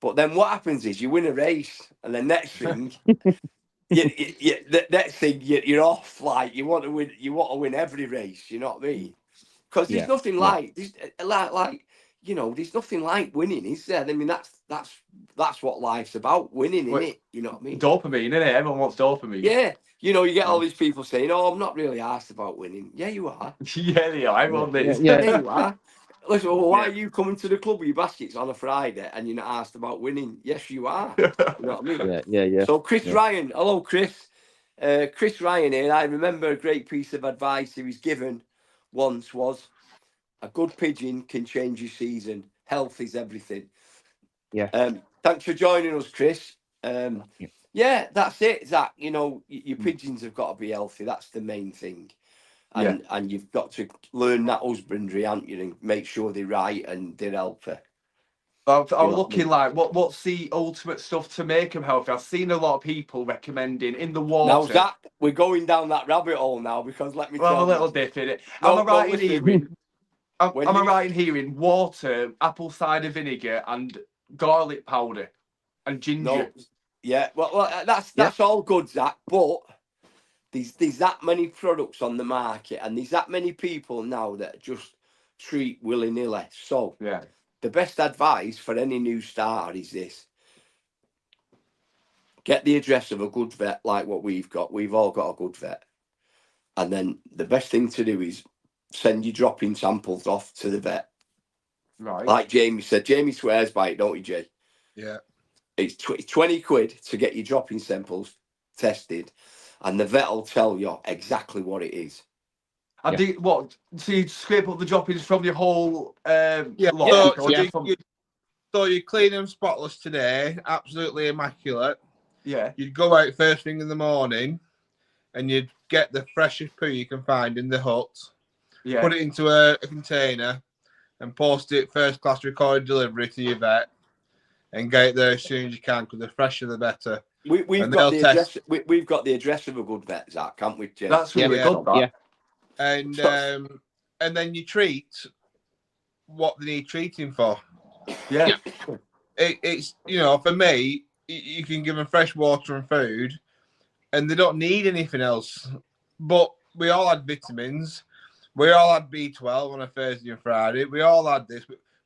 But then what happens is you win a race, and the next thing, you're off. Like you want to win every race. You know what I mean? Because there's nothing like you know, there's nothing like winning, is there? I mean, that's what life's about, winning, Well, isn't it? You know what I mean? Dopamine, innit? Everyone wants dopamine. Yeah. You know, you get all these people saying, "Oh, I'm not really asked about winning." Yeah, you are. Yeah, they are. Everyone is. Yeah, you are. Listen, well, why are you coming to the club with your baskets on a Friday and you're not asked about winning? Yes, you are. You know what I mean? Yeah. So Chris Ryan, hello Chris. Chris Ryan here. I remember a great piece of advice he was given once was, a good pigeon can change your season. Health is everything. Yeah. Thanks for joining us, Chris. Yeah, that's it, Zach. You know, your pigeons have got to be healthy. That's the main thing. And you've got to learn that husbandry, haven't you, and make sure they're right and they're healthy. I'm looking like what's the ultimate stuff to make them healthy? I've seen a lot of people recommending in the water. Now, Zach, we're going down that rabbit hole now because let me tell you. A little dip in it. Am I right in hearing? Am I right in hearing water, apple cider vinegar, and garlic powder and ginger? No. Yeah, well, that's all good, Zach. But there's that many products on the market, and there's that many people now that just treat willy-nilly. So the best advice for any new starter is this: get the address of a good vet like what we've got. We've all got a good vet, and then the best thing to do is send your dropping samples off to the vet. Right. Like Jamie said, Jamie swears by it, don't you, Jay? Yeah. It's 20 quid to get your dropping samples tested, and the vet will tell you exactly what it is. And so you scrape up the droppings from your whole lot? Yeah. So you clean them spotless today, absolutely immaculate. Yeah. You'd go out first thing in the morning, and you'd get the freshest poo you can find in the hut. Yeah. Put it into a container, and post it first class recorded delivery to your vet, and get it there as soon as you can, because the fresher the better. We've got the address. We've got the address of a good vet, Zach, can't we, Jay? That's really good. That. Yeah. And then you treat what they need treating for. Yeah. It's for me, you can give them fresh water and food, and they don't need anything else. But we all had vitamins. We all had B12 on a Thursday and Friday. We all had this.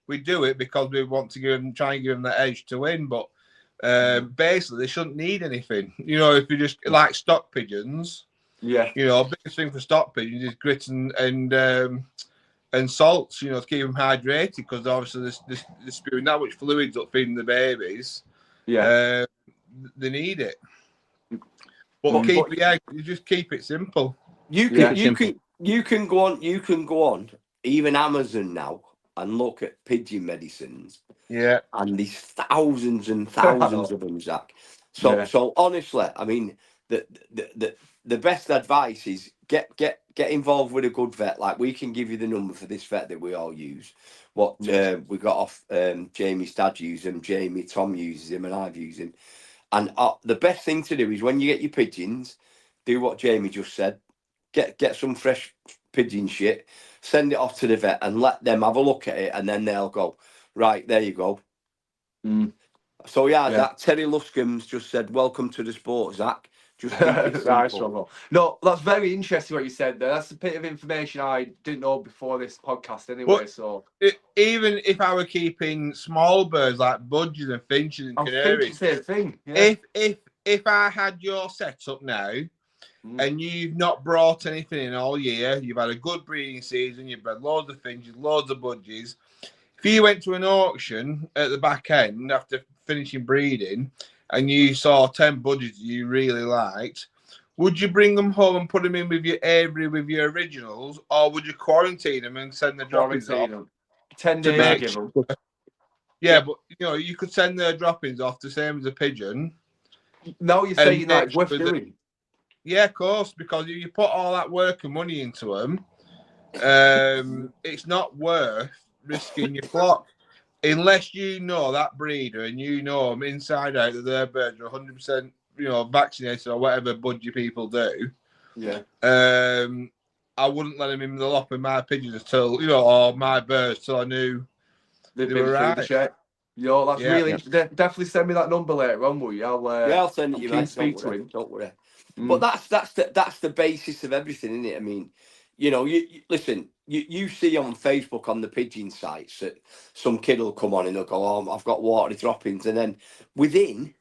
We do it because we want to try and give them the edge to win. But basically, they shouldn't need anything. If you just like stock pigeons. Yeah. Biggest thing for stock pigeons is grit and salts. To keep them hydrated, because obviously they're spewing that much fluids up feeding the babies. Yeah. They need it. But you just keep it simple. You can go on even Amazon now and look at pigeon medicines. Yeah. And there's thousands and thousands of them, Zach. So honestly, I mean, the best advice is get involved with a good vet. Like, we can give you the number for this vet that we all use. We got off Jamie's dad uses him, Tom uses him, and I've used him. And the best thing to do is when you get your pigeons, do what Jamie just said. Get some fresh pigeon shit, send it off to the vet, and let them have a look at it, and then they'll go, right, there you go. So that Terry Luscombe's just said, welcome to the sport, Zach. Just nice one. No, that's very interesting what you said there. That's a bit of information I didn't know before this podcast anyway. Even if I were keeping small birds like budgies and finches and canaries, same thing. Yeah. If I had your setup now, and you've not brought anything in all year, you've had a good breeding season, you've bred loads of finches, loads of budgies. If you went to an auction at the back end after finishing breeding, and you saw 10 budgies you really liked, would you bring them home and put them in with your aviary with your originals, or would you quarantine them and send the droppings off? 10 days to give them. Yeah, but you could send their droppings off the same as a pigeon. No, you're saying that worth doing. Yeah, of course, because if you put all that work and money into them, it's not worth risking your flock. Unless you know that breeder and you know them inside out that their birds are 100%, vaccinated or whatever budgie people do. Yeah. I wouldn't let them in the loft with my pigeons until, or my birds till I knew they were right. That's really definitely send me that number later on, will you? I'll send it you, mate. Speak to him. Don't worry. But that's the basis of everything, isn't it? I mean, you listen. you see on Facebook on the pigeon sites that some kid will come on and they'll go, "Oh, I've got watery droppings," and then within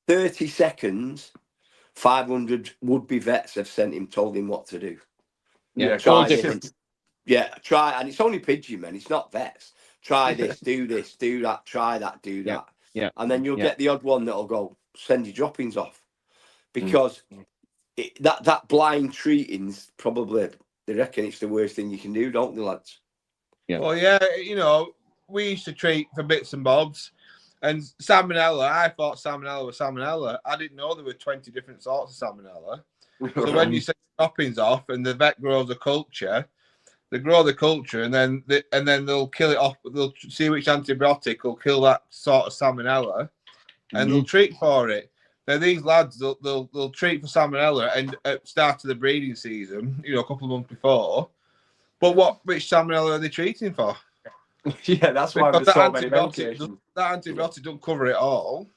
30 seconds, 500 would-be vets have sent him, told him what to do. Yeah, try different. this. Yeah, try, and it's only pigeon men. It's not vets. Try this, do that, try that, do that. Yeah. And then you'll get the odd one that'll go, send your droppings off, because that blind treating's probably, they reckon it's the worst thing you can do, don't they, lads? Yeah. Well, yeah, you know, we used to treat for bits and bobs. And salmonella, I thought salmonella was salmonella. I didn't know there were 20 different sorts of salmonella. So when you send droppings off and the vet grows a culture, they grow the culture and then they'll kill it off. They'll see which antibiotic will kill that sort of salmonella, and they'll treat for it. Now these lads, they'll treat for salmonella and at start of the breeding season, you know, a couple of months before. But which salmonella are they treating for? Yeah, that's why there's so many medications. That antibiotic don't cover it all.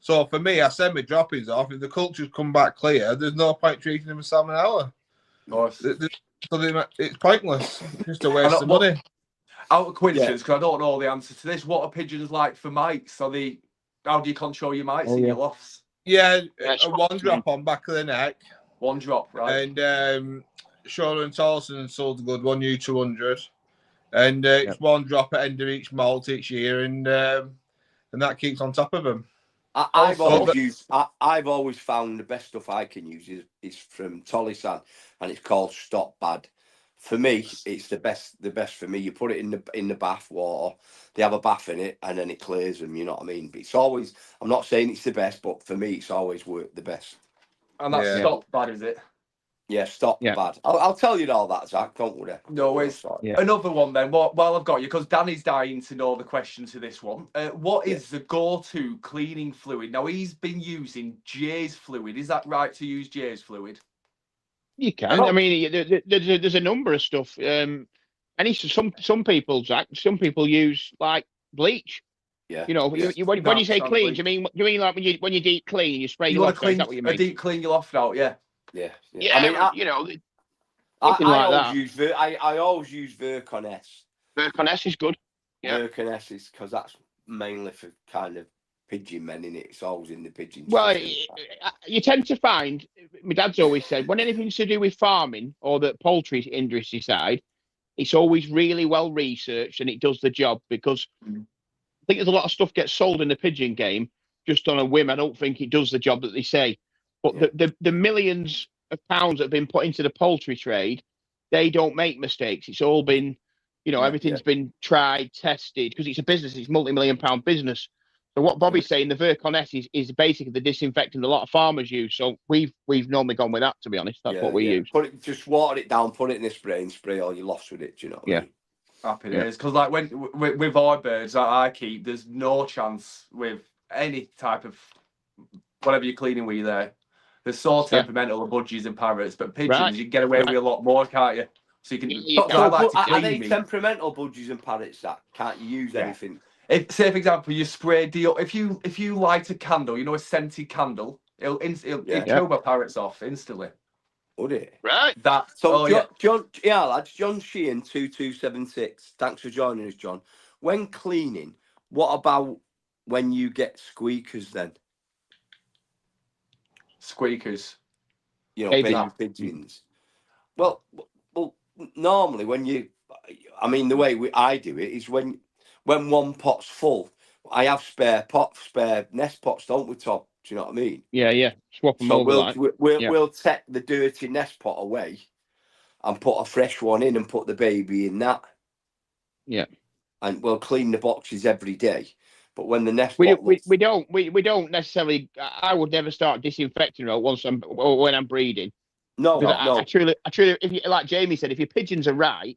So for me, I send my droppings off. If the cultures come back clear, there's no point treating them with salmonella. Of course. So it's pointless. Just a waste of money. Out of coincidence, because I don't know the answer to this, what are pigeons like for mites? How do you control your mites in your lofts? Yeah, a one drop on back of the neck. One drop, right? And Schroeder and Tolson sold a good one, U200. And it's one drop at end of each molt each year, and that keeps on top of them. I've always found the best stuff I can use is from Tolisan, and it's called Stop Bad. For me, it's the best for me. You put it in the bath water, they have a bath in it, and then it clears them. You know what I mean? But it's always, I'm not saying it's the best, but for me, it's always worked the best. And that's Stop Bad, is it? Yeah, Stop Bad. I'll tell you all that, Zach. Don't worry. No, it's another one then. While I've got you, because Danny's dying to know the question to this one. What is the go-to cleaning fluid? Now, he's been using Jay's fluid. Is that right to use Jay's fluid? You can. I mean, there's a number of stuff. And some people, Zach, some people use like bleach. Yeah. You know, when you say clean, do you mean like when you deep clean, you spray your loft? Is that what you mean? Deep clean your loft out, yeah. Yeah. I mean, I always use Virkon S. Virkon S is good. Yeah. Virkon S is because that's mainly for kind of pigeon men, in it. It's always in the pigeon. Well, you tend to find, my dad's always said, when anything's to do with farming or the poultry industry side, it's always really well researched and it does the job, because I think there's a lot of stuff gets sold in the pigeon game just on a whim. I don't think it does the job that they say. But the millions of pounds that have been put into the poultry trade, they don't make mistakes. It's all been, everything's been tried, tested, because it's a business. It's multi-million-pound business. So what Bobby's saying, the Virkon S is basically the disinfectant a lot of farmers use. So we've normally gone with that, to be honest. That's what we use. Just water it down, put it in a spray, and spray all your lofts with it. Do you know? What I mean? Happy days. Because like with our birds that I keep, there's no chance with any type of whatever you're cleaning with there. They're so temperamental, the budgies and parrots, but pigeons, you can get away with a lot more, can't you? So you can. Are they temperamental budgies and parrots that can't you use anything? Say for example, you spray if you light a candle, a scented candle, it'll kill my parrots off instantly. Would it? Right. John, lads, John Sheehan 2276. Thanks for joining us, John. When cleaning, what about when you get squeakers then? Squeakers, baby pigeons. Well, normally the way I do it is when one pot's full, I have spare nest pots, don't we, Tom? Do you know what I mean? Yeah. Swap them over. We'll take the dirty nest pot away and put a fresh one in and put the baby in that. Yeah. And we'll clean the boxes every day. But when the nest we don't necessarily. I would never start disinfecting when I'm breeding. No. I truly, if you, like Jamie said, if your pigeons are right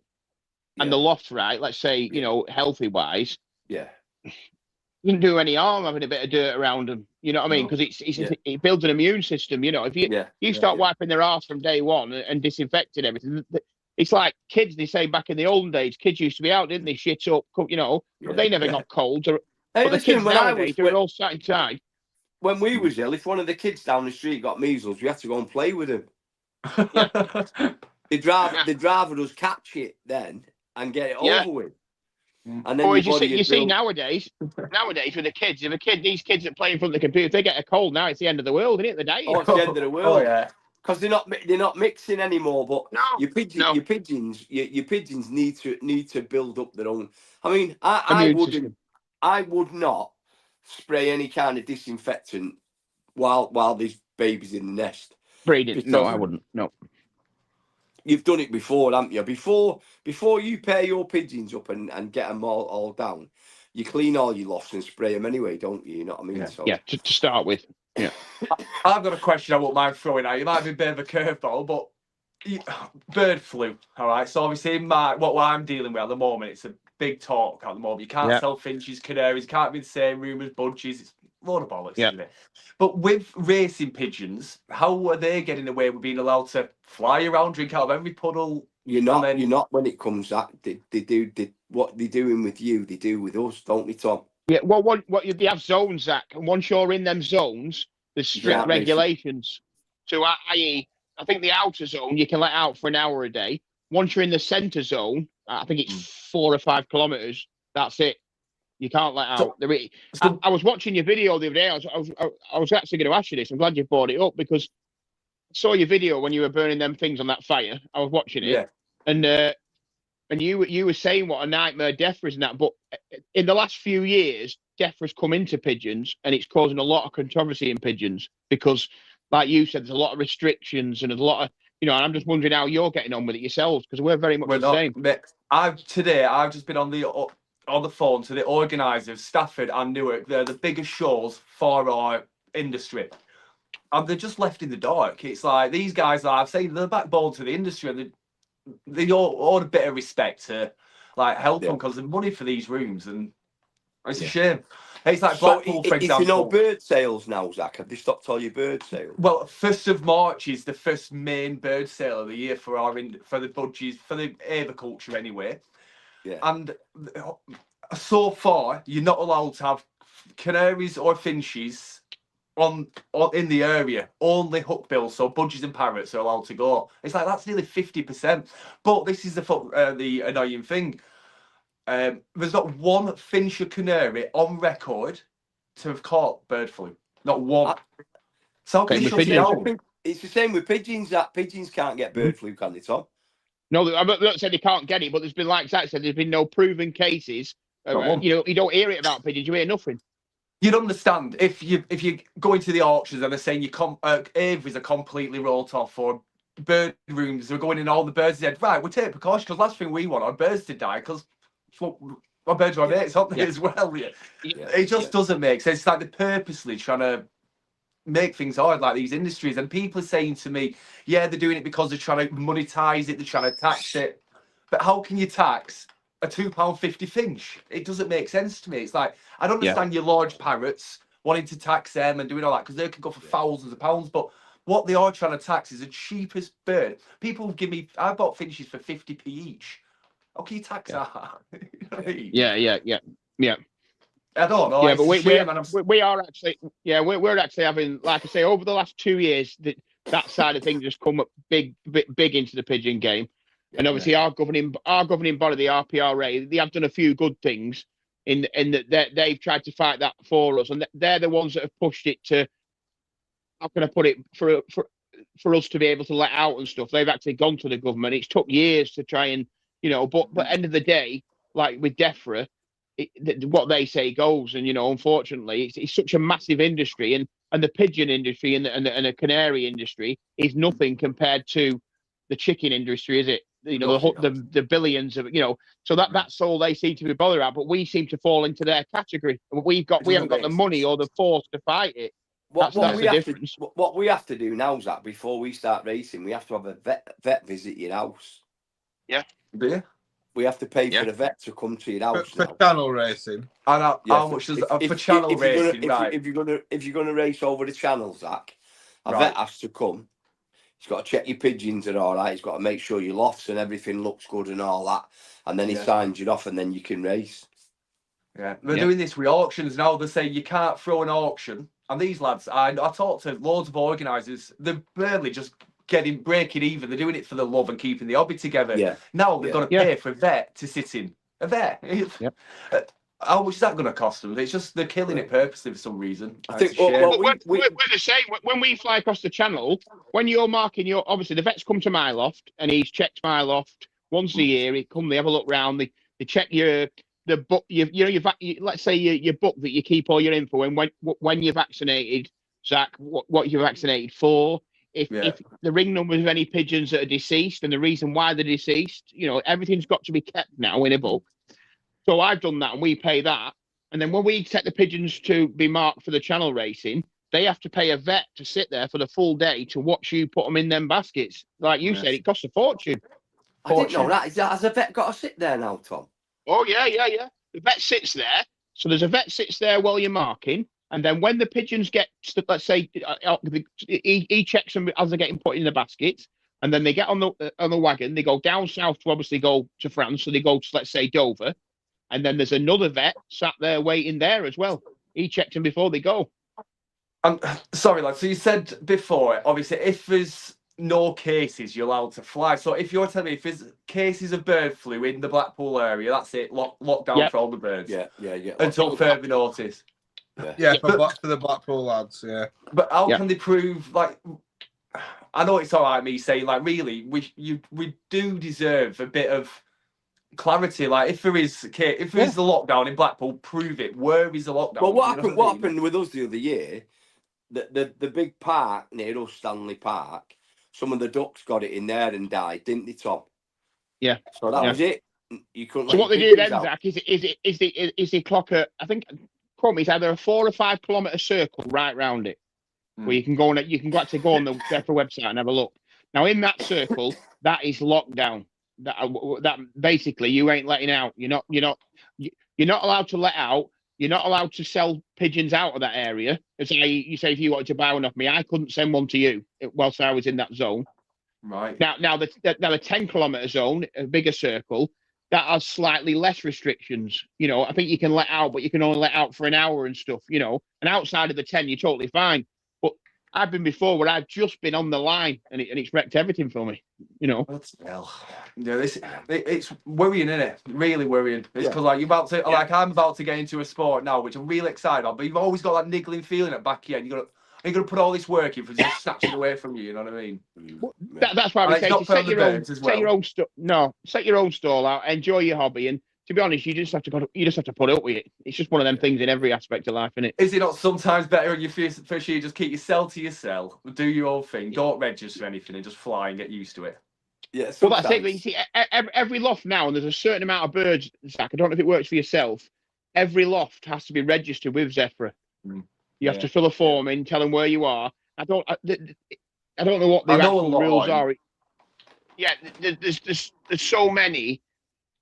and the loft's right, let's say healthy wise, you don't do any harm having a bit of dirt around them. You know what I mean? Because it builds an immune system. If you start wiping their arse from day one and disinfecting everything. It's like kids. They say back in the olden days, kids used to be out, didn't they? Shit up, but they never got colds. But the kids nowadays, they're all sat inside. When we was ill, if one of the kids down the street got measles, we had to go and play with him. They'd rather us catch it then and get it over with. And then Or your you body see nowadays with the kids, these kids that play in front of the computer, if they get a cold now, it's the end of the world, isn't it? They're dying. Oh, it's the end of the world. Oh yeah. Because they're not mixing anymore. But No, your pigeons need to build up their own. I mean, I would not spray any kind of disinfectant while there's babies in the nest. Breeding? No, I wouldn't. No. You've done it before, haven't you? Before you pair your pigeons up and get them all down, you clean all your lofts and spray them anyway, don't you? You know what I mean? Yeah. So, To start with. Yeah. I've got a question I won't mind throwing out. It might be a bit of a curveball, but bird flu. All right. So obviously, what I'm dealing with at the moment, it's a big talk at the moment. You can't sell finches, canaries, can't be in the same room as budgies. It's a load of bollocks, isn't it? But with racing pigeons, how are they getting away with being allowed to fly around, drink out of every puddle? You're not when it comes that they do what they're doing with you, they do with us, don't they, Tom? Yeah. Well, they have zones, Zach, and once you're in them zones, there's strict regulations. So, i.e., I think the outer zone you can let out for an hour a day. Once you're in the centre zone, I think it's 4 or 5 kilometres. That's it. You can't let out. I was watching your video the other day. I was actually going to ask you this. I'm glad you brought it up because I saw your video when you were burning them things on that fire. I was watching it, and you were saying what a nightmare DEFRA is and that. But in the last few years, DEFRA's come into pigeons, and it's causing a lot of controversy in pigeons because, like you said, there's a lot of restrictions and there's a lot of And I'm just wondering how you're getting on with it yourselves because we're very much the same. I've just been on the phone to the organisers, Stafford and Newark. They're the biggest shows for our industry. And they're just left in the dark. It's like these guys I've seen, they're the backbone to the industry, and they all a bit of respect to help them because the money for these rooms, and it's a shame. It's like Blackpool, for example. Is there no bird sales now, Zach? Have they stopped all your bird sales? Well, 1st of March is the first main bird sale of the year for the budgies, for the aviculture anyway. Yeah. And so far, you're not allowed to have canaries or finches in the area. Only hookbills, so budgies and parrots are allowed to go. It's like that's nearly 50%. But this is the annoying thing. There's not one finch or canary on record to have caught bird flu. Not one. So it's the same with pigeons. That pigeons can't get bird flu, can they, Tom? No, I'm not saying they can't get it, but there's been, like Zach said, there's been no proven cases. You don't hear it about pigeons. You hear nothing. You'd understand if you go into the auctions and they're saying aviaries are completely wrote off, or bird rooms are going in, all the birds dead. Right, we'll take precautions because last thing we want are birds to die because our birds are our mates, aren't they, as well? Yeah. It just doesn't make sense. It's like they're purposely trying to make things hard, like these industries. And people are saying to me, yeah, they're doing it because they're trying to monetize it, they're trying to tax it. But how can you tax a £2.50 finch? It doesn't make sense to me. It's like, I don't understand your large parrots wanting to tax them and doing all that because they can go for thousands of pounds. But what they are trying to tax is the cheapest bird. People give me, I bought finches for 50p each. How can you tax that? Yeah. I don't know. Yeah, but we are actually, we're actually having, like I say, over the last 2 years, that side of things has come up big into the pigeon game. And obviously our governing body, the RPRA, they have done a few good things in that they've tried to fight that for us, and they're the ones that have pushed it to, how can I put it, for us to be able to let out and stuff. They've actually gone to the government. It's took years to try and, but end of the day, like with DEFRA, what they say goes, and unfortunately, it's such a massive industry, and the pigeon industry and the canary industry is nothing compared to the chicken industry, is it? The billions of so that's all they seem to be bothered about. But we seem to fall into their category. We haven't got the money or the force to fight it. What we have to do now, Zach, before we start racing, we have to have a vet visit your house. Yeah. Yeah. We have to pay for the vet to come to your house for channel racing. And how much does for channel racing? If you're gonna race over the channel, Zach, a vet has to come. He's got to check your pigeons are all right. He's got to make sure your lofts and everything looks good and all that. And then he signs you off, and then you can race. Yeah, they're doing this with auctions now. They say you can't throw an auction. And these lads, I talked to loads of organisers. They're barely just breaking even. They're doing it for the love and keeping the hobby together. Yeah. Now they've got to Yeah. pay for a vet to sit in. A vet. Yep. How much is that going to cost them? It's just they're killing it purposely for some reason. I think, It's a shame. well, We're the same. When we fly across the channel, when you're marking your, obviously the vets come to my loft and he's checked my loft once a year. He come, they have a look round, they check the book, let's say your book that you keep all your info in when you're vaccinated, Zach, what you're vaccinated for. If the ring numbers of any pigeons that are deceased and the reason why they're deceased, everything's got to be kept now in a book. So I've done that and we pay that. And then when we set the pigeons to be marked for the channel racing, they have to pay a vet to sit there for the full day to watch you put them in them baskets. Like you said, it costs a fortune. I didn't know that. Has a vet got to sit there now, Tom? Oh, yeah. The vet sits there. So there's a vet sits there while you're marking. And then when the pigeons get, let's say, he checks them as they're getting put in the baskets. And then they get on the wagon. They go down south to obviously go to France. So they go to, let's say, Dover. And then there's another vet sat there waiting there as well. He checked them before they go. Sorry, lad. So you said before, obviously, if there's no cases, you're allowed to fly. So if you're telling me if there's cases of bird flu in the Blackpool area, that's it, locked down for all the birds. Yeah. Until further notice. Yeah, for the Blackpool lads, yeah. But how can they prove, like, I know it's all right me saying, like, really, we do deserve a bit of clarity. Like, if there is the lockdown in Blackpool, prove it. Where is the lockdown? Well, what happened with us the other year? The big park near us, Stanley Park. Some of the ducks got it in there and died, didn't they, Tom? Yeah. So that was it. You couldn't. So what they do then, Zach, is they clock I think, quote me, it's either a 4 or 5 kilometre circle right round it, where you can go on it. You can actually go on the DEFRA website and have a look. Now in that circle, that is locked down. That basically you ain't letting out. You're not allowed to let out. You're not allowed to sell pigeons out of that area. As you say, if you wanted to buy one off me, I couldn't send one to you whilst I was in that zone. Right. Now the 10-kilometre zone, a bigger circle, that has slightly less restrictions. I think you can let out, but you can only let out for an hour and stuff. And outside of the 10, you're totally fine. But I've been before where I've just been on the line and it's wrecked everything for me. It's worrying, isn't it? Really worrying. It's because I'm about to get into a sport now, which I'm really excited about. But you've always got that niggling feeling at back here. You're gonna put all this work in for just snatching away from you. You know what I mean? That's why I say set your own stall out, enjoy your hobby, and to be honest, you just have to put up with it. It's just one of them things in every aspect of life, isn't it? Is it not sometimes better on your first year just keep yourself to yourself, do your own thing, don't register anything, and just fly and get used to it? Yeah. Well, that's it. But you see, every loft now, and there's a certain amount of birds, Zach. I don't know if it works for yourself. Every loft has to be registered with Zephyr. You have to fill a form in, tell them where you are. I don't know what the actual rules are. Yeah, there's so many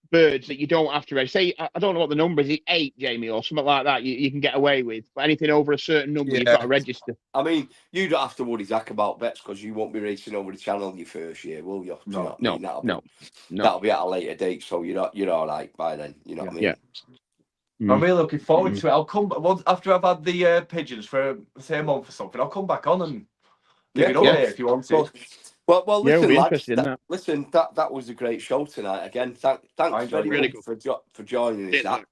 birds that you don't have to register. Say, I don't know what the number is. It's 8, Jamie, or something like that. You can get away with, but anything over a certain number, you've got to register. I mean, you don't have to worry, Zach, about vets because you won't be racing over the channel your first year, will you? No. That'll be at a later date, so you're all right by then. You know what I mean? Yeah. I'm really looking forward to it. I'll come after I've had the pigeons for say a month or something. I'll come back on and give it up here if you want to. Well, listen, lads, that was a great show tonight. Again, thanks very much for joining us, Zach.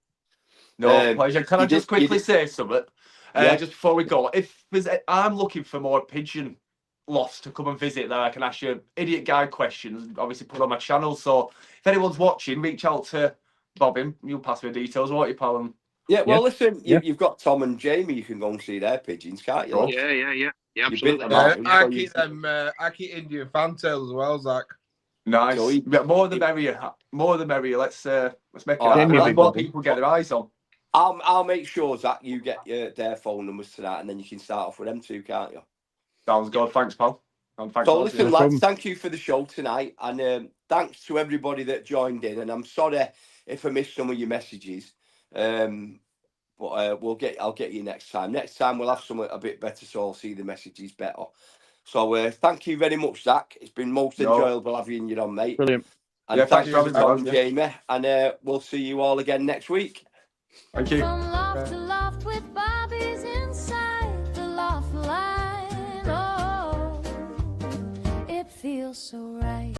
No pleasure. Can I just quickly say something? Just before we go, I'm looking for more pigeon lofts to come and visit that I can ask you idiot guide questions. Obviously, put on my channel. So if anyone's watching, reach out to Bobbin, you'll pass me the details, won't you, pal? Listen, you've got Tom and Jamie. You can go and see their pigeons, can't you? Yeah, absolutely. I keep Indian fantails as well, Zach. Nice. More the merrier. More the merrier. Let's make it happen. What people get their eyes on. I'll make sure, Zach, you get their phone numbers tonight, and then you can start off with them too, can't you? Sounds good. Thanks, pal. So listen, lads, thank you for the show tonight, and thanks to everybody that joined in. And I'm sorry if I missed some of your messages, but I'll get you next time. Next time we'll have something a bit better, so I'll see the messages better. So thank you very much, Zach. It's been most enjoyable having you on, mate. Brilliant. And thanks for having me, Jamie. And we'll see you all again next week. Thank you. From loft to loft with Bobby's inside the Loft Line. Oh, it feels so right.